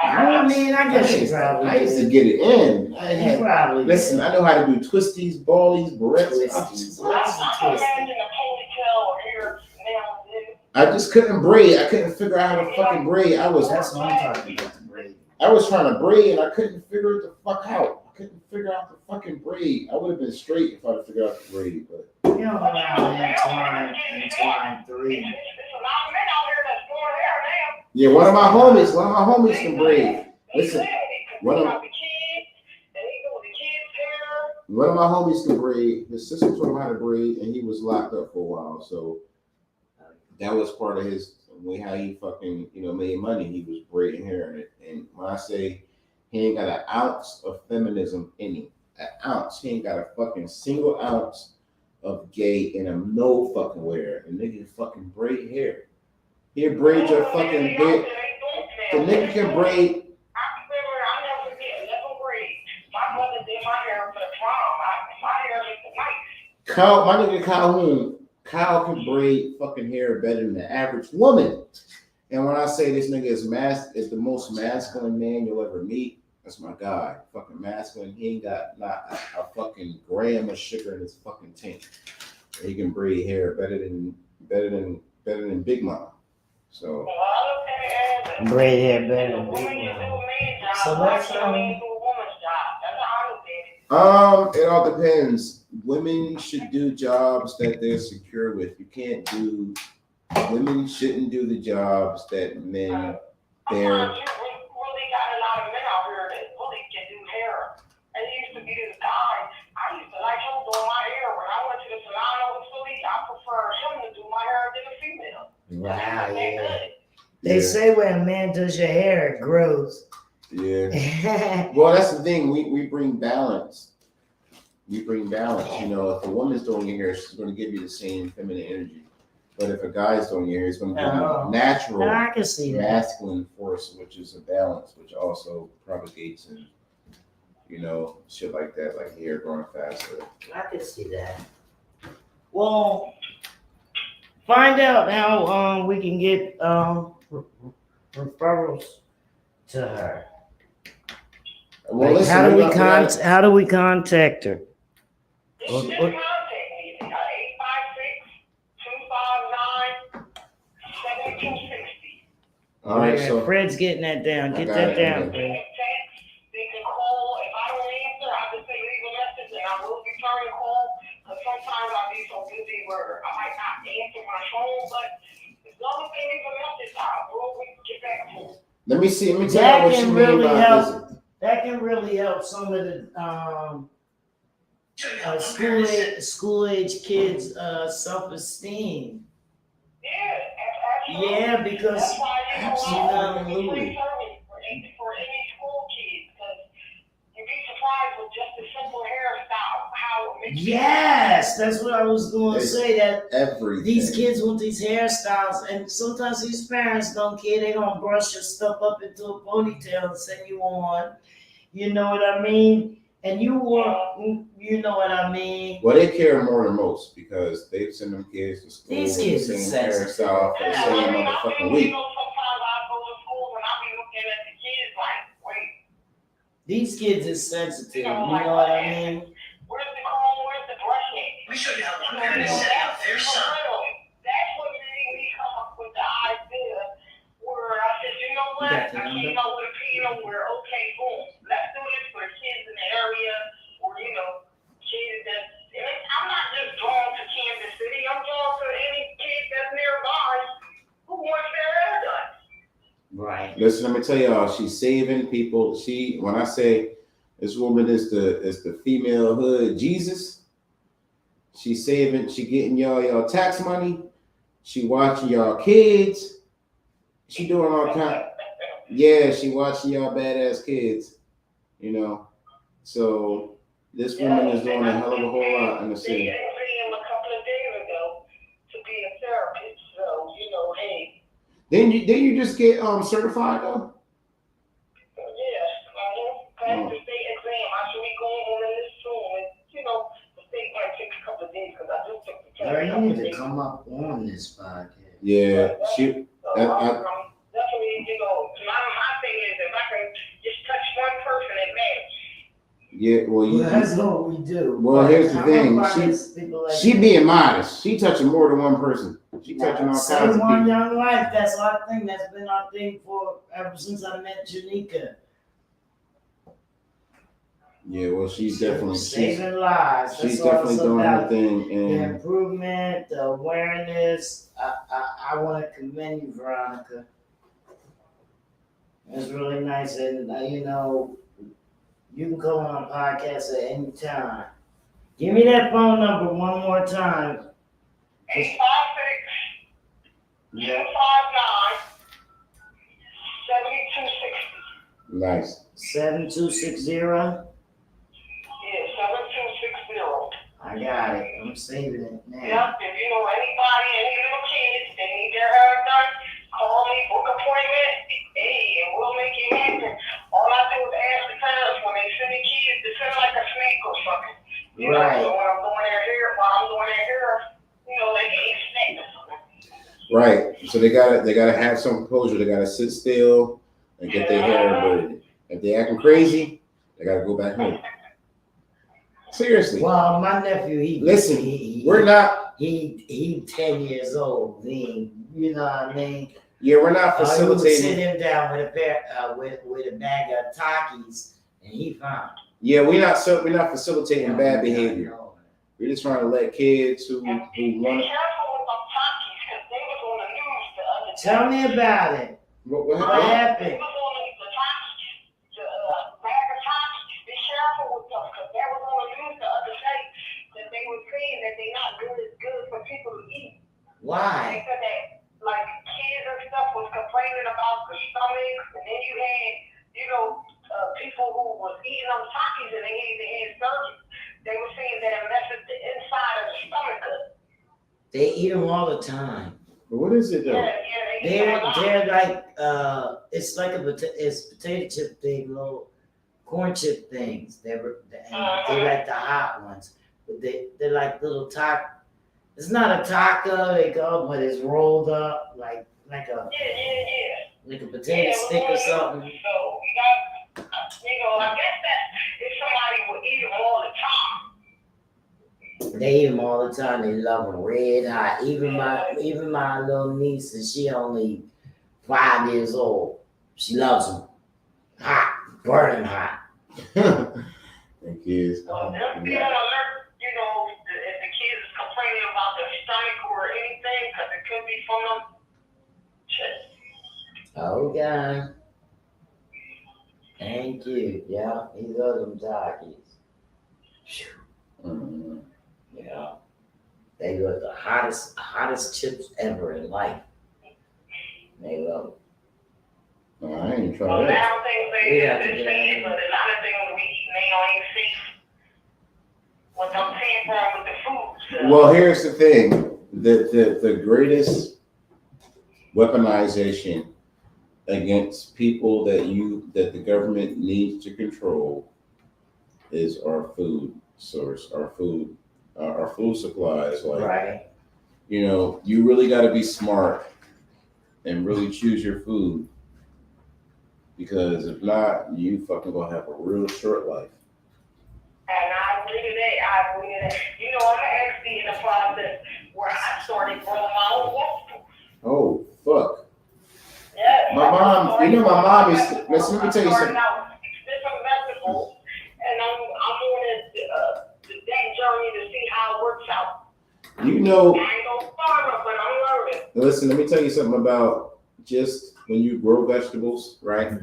S1: I mean, I guess he probably.
S2: I used to get it in.
S1: He probably.
S2: Listen, I know how to do twisties, ballies, barrettes.
S1: Twisties.
S2: I just couldn't braid. I couldn't figure out how to fucking braid.
S1: That's what I'm talking about, the braid.
S2: I was trying to braid and I couldn't figure it the fuck out. I couldn't figure out the fucking braid. I would have been straight if I'd have figured out the braid, but
S1: You know how entwine 3.
S2: yeah, one of my homies can braid. Listen, one of my homies can braid. His sister taught him how to braid, and he was locked up for a while. So that was part of his how he fucking made money. He was braiding hair, and when I say he ain't got an ounce of feminism in him, an ounce, he ain't got a fucking single ounce of gay in him, no fucking where. The nigga fucking braid hair. He'll braid your fucking hair. The nigga can braid.
S6: My mother did my hair for the prom. My hair is nice.
S2: My nigga Kyle can braid fucking hair better than the average woman. And when I say this nigga is the most masculine man you'll ever meet, that's my guy. Fucking masculine. He ain't got not a fucking gram of sugar in his fucking tank. He can braid hair better than Big Mom. So
S1: Braid hair better than Big Mom. So that's
S2: it all depends. Women should do jobs that they're secure with. Women shouldn't do the jobs that men
S6: You really got a lot of men out here that really can do hair. And he used to be this guy. I used to like him doing my hair. When I went to the salon over Philly, I prefer him to do my hair than a female.
S1: Wow, yeah.
S2: Yeah.
S1: They say when a man does your hair, it grows.
S2: Yeah. Well, that's the thing. We bring balance. If a woman's doing your hair, she's going to give you the same feminine energy. But if a guy's doing your hair, he's going to give you natural,
S1: I can see that.
S2: masculine force, which is a balance, which also propagates and shit like that, like hair growing faster.
S1: I can see that. Well, find out how we can get referrals to her.
S2: Well,
S1: Like,
S2: listen,
S1: how do we contact her?
S6: You should contact me. 856-259-7260.
S2: all right,
S1: Yeah,
S2: so
S1: Fred's getting that down. Get
S2: I got
S1: that
S2: it,
S1: down,
S2: man.
S1: Fred.
S6: They can call. If I don't answer, I just say leave a message and I will return the call. Because sometimes I'll be so busy where I might not answer my phone, but as long as they leave a message, I will get back to them.
S2: let me tell you
S1: That
S2: what
S1: can
S2: you mean
S1: really
S2: by
S1: help.
S2: visit.
S1: That can really help some of the school age kids self-esteem.
S6: Yeah,
S1: Yeah, because
S6: That's why
S2: Absolutely.
S6: for any school kids, because you'd be surprised with just a simple hairstyle how it makes
S1: yes, that's what I was going to
S2: It's
S1: say. That
S2: everything.
S1: these kids with these hairstyles, and sometimes these parents don't care. They don't brush your stuff up into a ponytail and send you on. You know what I mean? And you know what I mean?
S2: Well, they care more than most because they send them kids to school
S1: These
S2: with
S1: kids
S2: the
S1: are
S2: same
S1: sensitive.
S2: hairstyle for the
S6: Yeah,
S2: same
S6: I
S2: motherfucking
S6: think,
S2: week.
S6: sometimes I go to school and I be looking at the kids like, wait,
S1: These kids is sensitive. You know what I mean?
S6: where's the comb, where's the brushing?
S7: We should have one
S6: You
S7: parent
S6: know,
S7: setting up
S6: that's
S7: their
S6: for
S7: son.
S6: real. That's what made me come up with the idea where I said, you know what, I came up with a piano where, okay, boom, let's do this for the kids in the area or, kids that, I'm not just drawn to Kansas City, I'm drawn to any kid that's nearby who wants their hair done.
S1: Right.
S2: Listen, let me tell y'all, she's saving people. When I say this woman is the female hood Jesus, she's getting y'all tax money. She watching y'all kids. She doing all kind. Yeah, she watching y'all badass kids. So this woman is doing a hell of a whole lot in the city.
S6: They paid him a couple of days ago to be a therapist, so hey.
S2: Didn't you just get certified though?
S6: Yes, passed the state exam. I should be going on in this soon. And, the state might take a couple of days because I just took the test.
S1: Girl, you need to come up on this podcast.
S2: Yeah,
S6: Definitely, my thing is if I can just touch one person, it matters.
S2: yeah. Well,
S1: That's what we do.
S2: Well,
S1: But
S2: here's the
S1: I'm
S2: thing.
S1: people like
S2: She
S1: that.
S2: being modest. She touching more than one person. She touching all kinds
S1: Save
S2: of
S1: one
S2: people.
S1: young life. That's our thing. That's been our thing for ever since I met Janika.
S2: Yeah, well, she's definitely
S1: saving lives.
S2: she's
S1: That's all
S2: definitely
S1: it's
S2: doing her
S1: about.
S2: thing.
S1: The
S2: And
S1: improvement, the awareness. I want to commend you, Veronica. It's really nice, and you can go on a podcast at any time. Give me that phone number one more time.
S6: 856
S1: Yeah.
S6: 259 7260.
S2: nice.
S1: 7260.
S6: Yeah, 7260.
S1: I got it. I'm saving it now.
S6: Yep, if you know anybody, any little kids, they need their hair done, call me, book appointment, hey, and we'll make it happen. All I do is ask the parents when they send the kids to send like a snake or something.
S1: Right.
S6: So when I'm doing their hair, they can snake or something.
S2: Right. So they gotta have some composure. They gotta sit still and get their hair braided. If they acting crazy, they gotta go back home. Seriously.
S1: Well, my nephew,
S2: Listen,
S1: he 10 years old. You know what I mean?
S2: Yeah, we're not
S1: I would sit
S2: facilitating.
S1: him down with a bag of Takis, and he fine.
S2: Yeah, we're not facilitating bad behavior.
S1: No.
S2: We're just trying to let kids who
S6: Be
S2: want.
S6: careful with them Takis, because they was on the news the other day.
S1: Tell me about it.
S2: What
S1: What
S2: happened?
S1: happened?
S6: They was on the Takis, the bag of Takis. Be careful with them, because that was on the news the other day that they were saying that they're not good for people to eat.
S1: Why?
S6: They said that kids and stuff was complaining about the stomachs, and then you had people who was eating them Takis and they had surgery. They were saying that it messes the inside of the stomach up.
S1: They eat them all the time.
S2: But what is it though?
S1: They're like it's like it's potato chip thing, little corn chip things. They like the hot ones, but they're like little taco. It's not a taco, but it's rolled up like a like a potato stick or something.
S6: So you got, I guess that if somebody would eat them all the time.
S1: They eat them all the time. They love them red hot. Even my little niece, and she only 5 years old. She loves them hot, burning hot.
S2: Thank you.
S6: Just be on alert, if the kids is complaining about their stomach or anything, because it could be from them.
S1: Okay. Thank you. Yeah, he loves them Takis.
S2: Mhm.
S1: Yeah. They were the hottest chips ever in life. They love it.
S2: No, I ain't
S6: So
S2: trying that.
S6: now things
S1: We
S6: they
S1: have to
S6: they
S1: get
S6: say,
S1: it.
S6: but a lot of things we eat, they don't even see what I'm paying for with the food. So.
S2: Well, here's the thing: the greatest weaponization against people that the government needs to control is our food source, our food supplies. Like,
S1: Right.
S2: you know, you really got to be smart and really choose your food, because if not, you fucking gonna have a real short life.
S6: And I agree to that. You know, I'm actually in the process where I started growing my own vegetables.
S2: Oh fuck!
S6: Yeah.
S2: My mom, you know, my mom is. Listen, let me tell you something.
S6: Out different vegetables, and I'm on that journey to see how it works out.
S2: You know,
S6: I ain't no farmer, but I'm learning.
S2: listen, let me tell you something about just when you grow vegetables, right?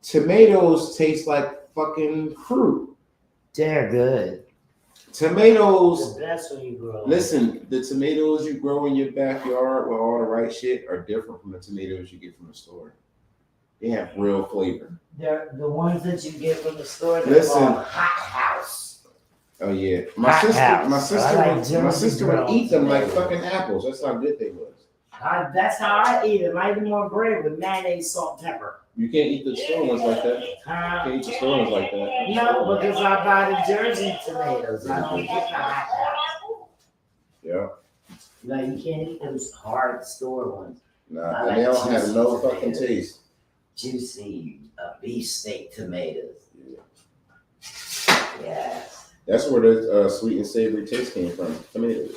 S2: Tomatoes taste like fucking fruit.
S1: They're good.
S2: Tomatoes,
S1: The best when you grow.
S2: listen, the tomatoes you grow in your backyard with all the right shit are different from the tomatoes you get from the store. They have real flavor.
S1: They're the ones that you get from the store. They're
S2: Listen.
S1: called hot house.
S2: Oh yeah,
S1: Hot house. I like
S2: my
S1: Jersey
S2: sister would
S1: brown
S2: eat them like
S1: tomatoes.
S2: fucking apples. That's how good they was.
S1: That's how I eat them. I eat them on bread with mayonnaise, salt, pepper.
S2: You can't eat the store ones like that. You can't eat the store ones like that.
S1: No, because I buy the Jersey tomatoes. I don't get the hot house.
S2: Yeah.
S1: No, you can't eat those hard store ones.
S2: Nah,
S1: I
S2: and
S1: like
S2: they don't have
S1: juicy
S2: no fucking
S1: tomatoes.
S2: taste.
S1: Juicy beefsteak tomatoes. Yes.
S2: That's where the sweet and savory taste came from. Tomatoes.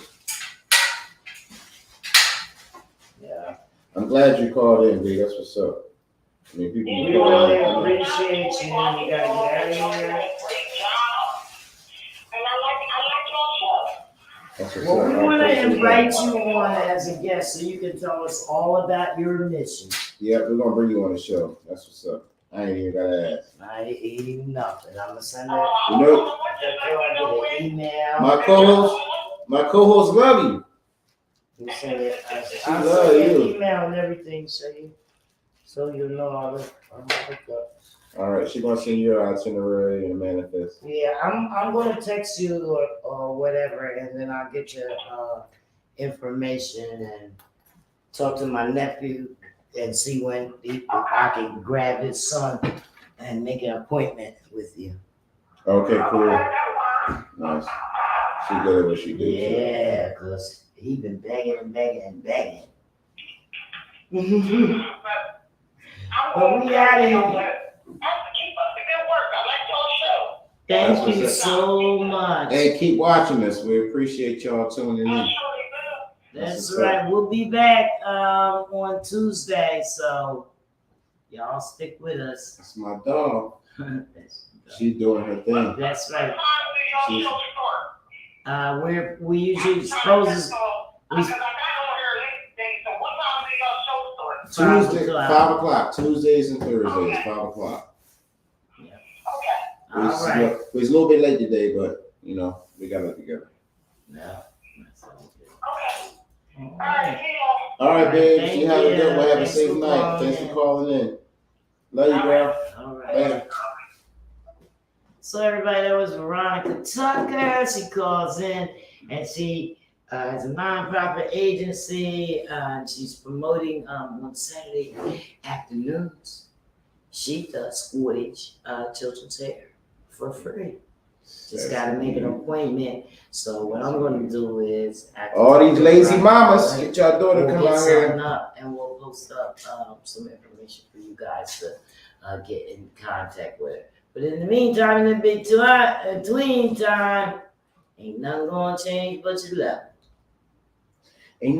S1: Yeah.
S2: I'm glad you called in, B. That's what's up. I mean, people
S1: We
S2: be
S1: really
S2: calling in.
S1: appreciate you. You gotta get out of here.
S2: That's what's
S1: Well,
S2: up.
S1: we
S2: I
S1: want to
S2: appreciate
S1: invite
S2: that.
S1: you on as a guest so you can tell us all about your mission.
S2: Yeah, we're gonna bring you on the show. That's what's up. I ain't even gotta ask.
S1: I ain't even nothing. I'm gonna send her
S2: You know,
S1: an email.
S2: my co-host love you.
S1: You send it.
S2: She
S1: I'll
S2: love
S1: send you an
S2: you.
S1: email and everything, so you know all the hookups.
S2: All right, she gonna send you an itinerary and a manifest.
S1: Yeah, I'm gonna text you or whatever, and then I'll get your information and talk to my nephew and see when I can grab his son and make an appointment with you.
S2: Okay, cool. Nice. She good at what she do.
S1: Yeah, cause he been begging and begging and begging. But we out of here. Thank
S2: That's
S1: you
S2: what's
S1: so much.
S2: Hey, keep watching us. We appreciate y'all tuning in.
S1: That's right. We'll be back on Tuesday, so y'all stick with us.
S2: That's my dog. She's doing her thing.
S1: That's right.
S2: She's,
S1: We usually suppose
S2: Tuesday, 5 o'clock. Tuesdays and Thursdays, 5 o'clock.
S1: All right.
S2: It was a little bit late today, but you know, we got it together.
S1: No, that's all good.
S6: All right.
S2: All right, babe.
S1: Thank
S2: You have a good one. Have a
S1: Thanks
S2: safe
S1: for
S2: night.
S1: calling
S2: Thanks
S1: in.
S2: for calling in. Love you, girl.
S1: All right.
S2: Later.
S1: So everybody, that was Veronica Tucker. She calls in and she has a nonprofit agency. And she's promoting on Saturday afternoons. She does school-age children's hair for free. Just got to make an appointment. So what I'm going to do is
S2: All these lazy mamas, get your daughter
S1: we'll
S2: come
S1: get
S2: out
S1: something
S2: here.
S1: up and we'll post up some information for you guys to get in contact with. But in the meantime, in the between time, ain't nothing gonna change but your love.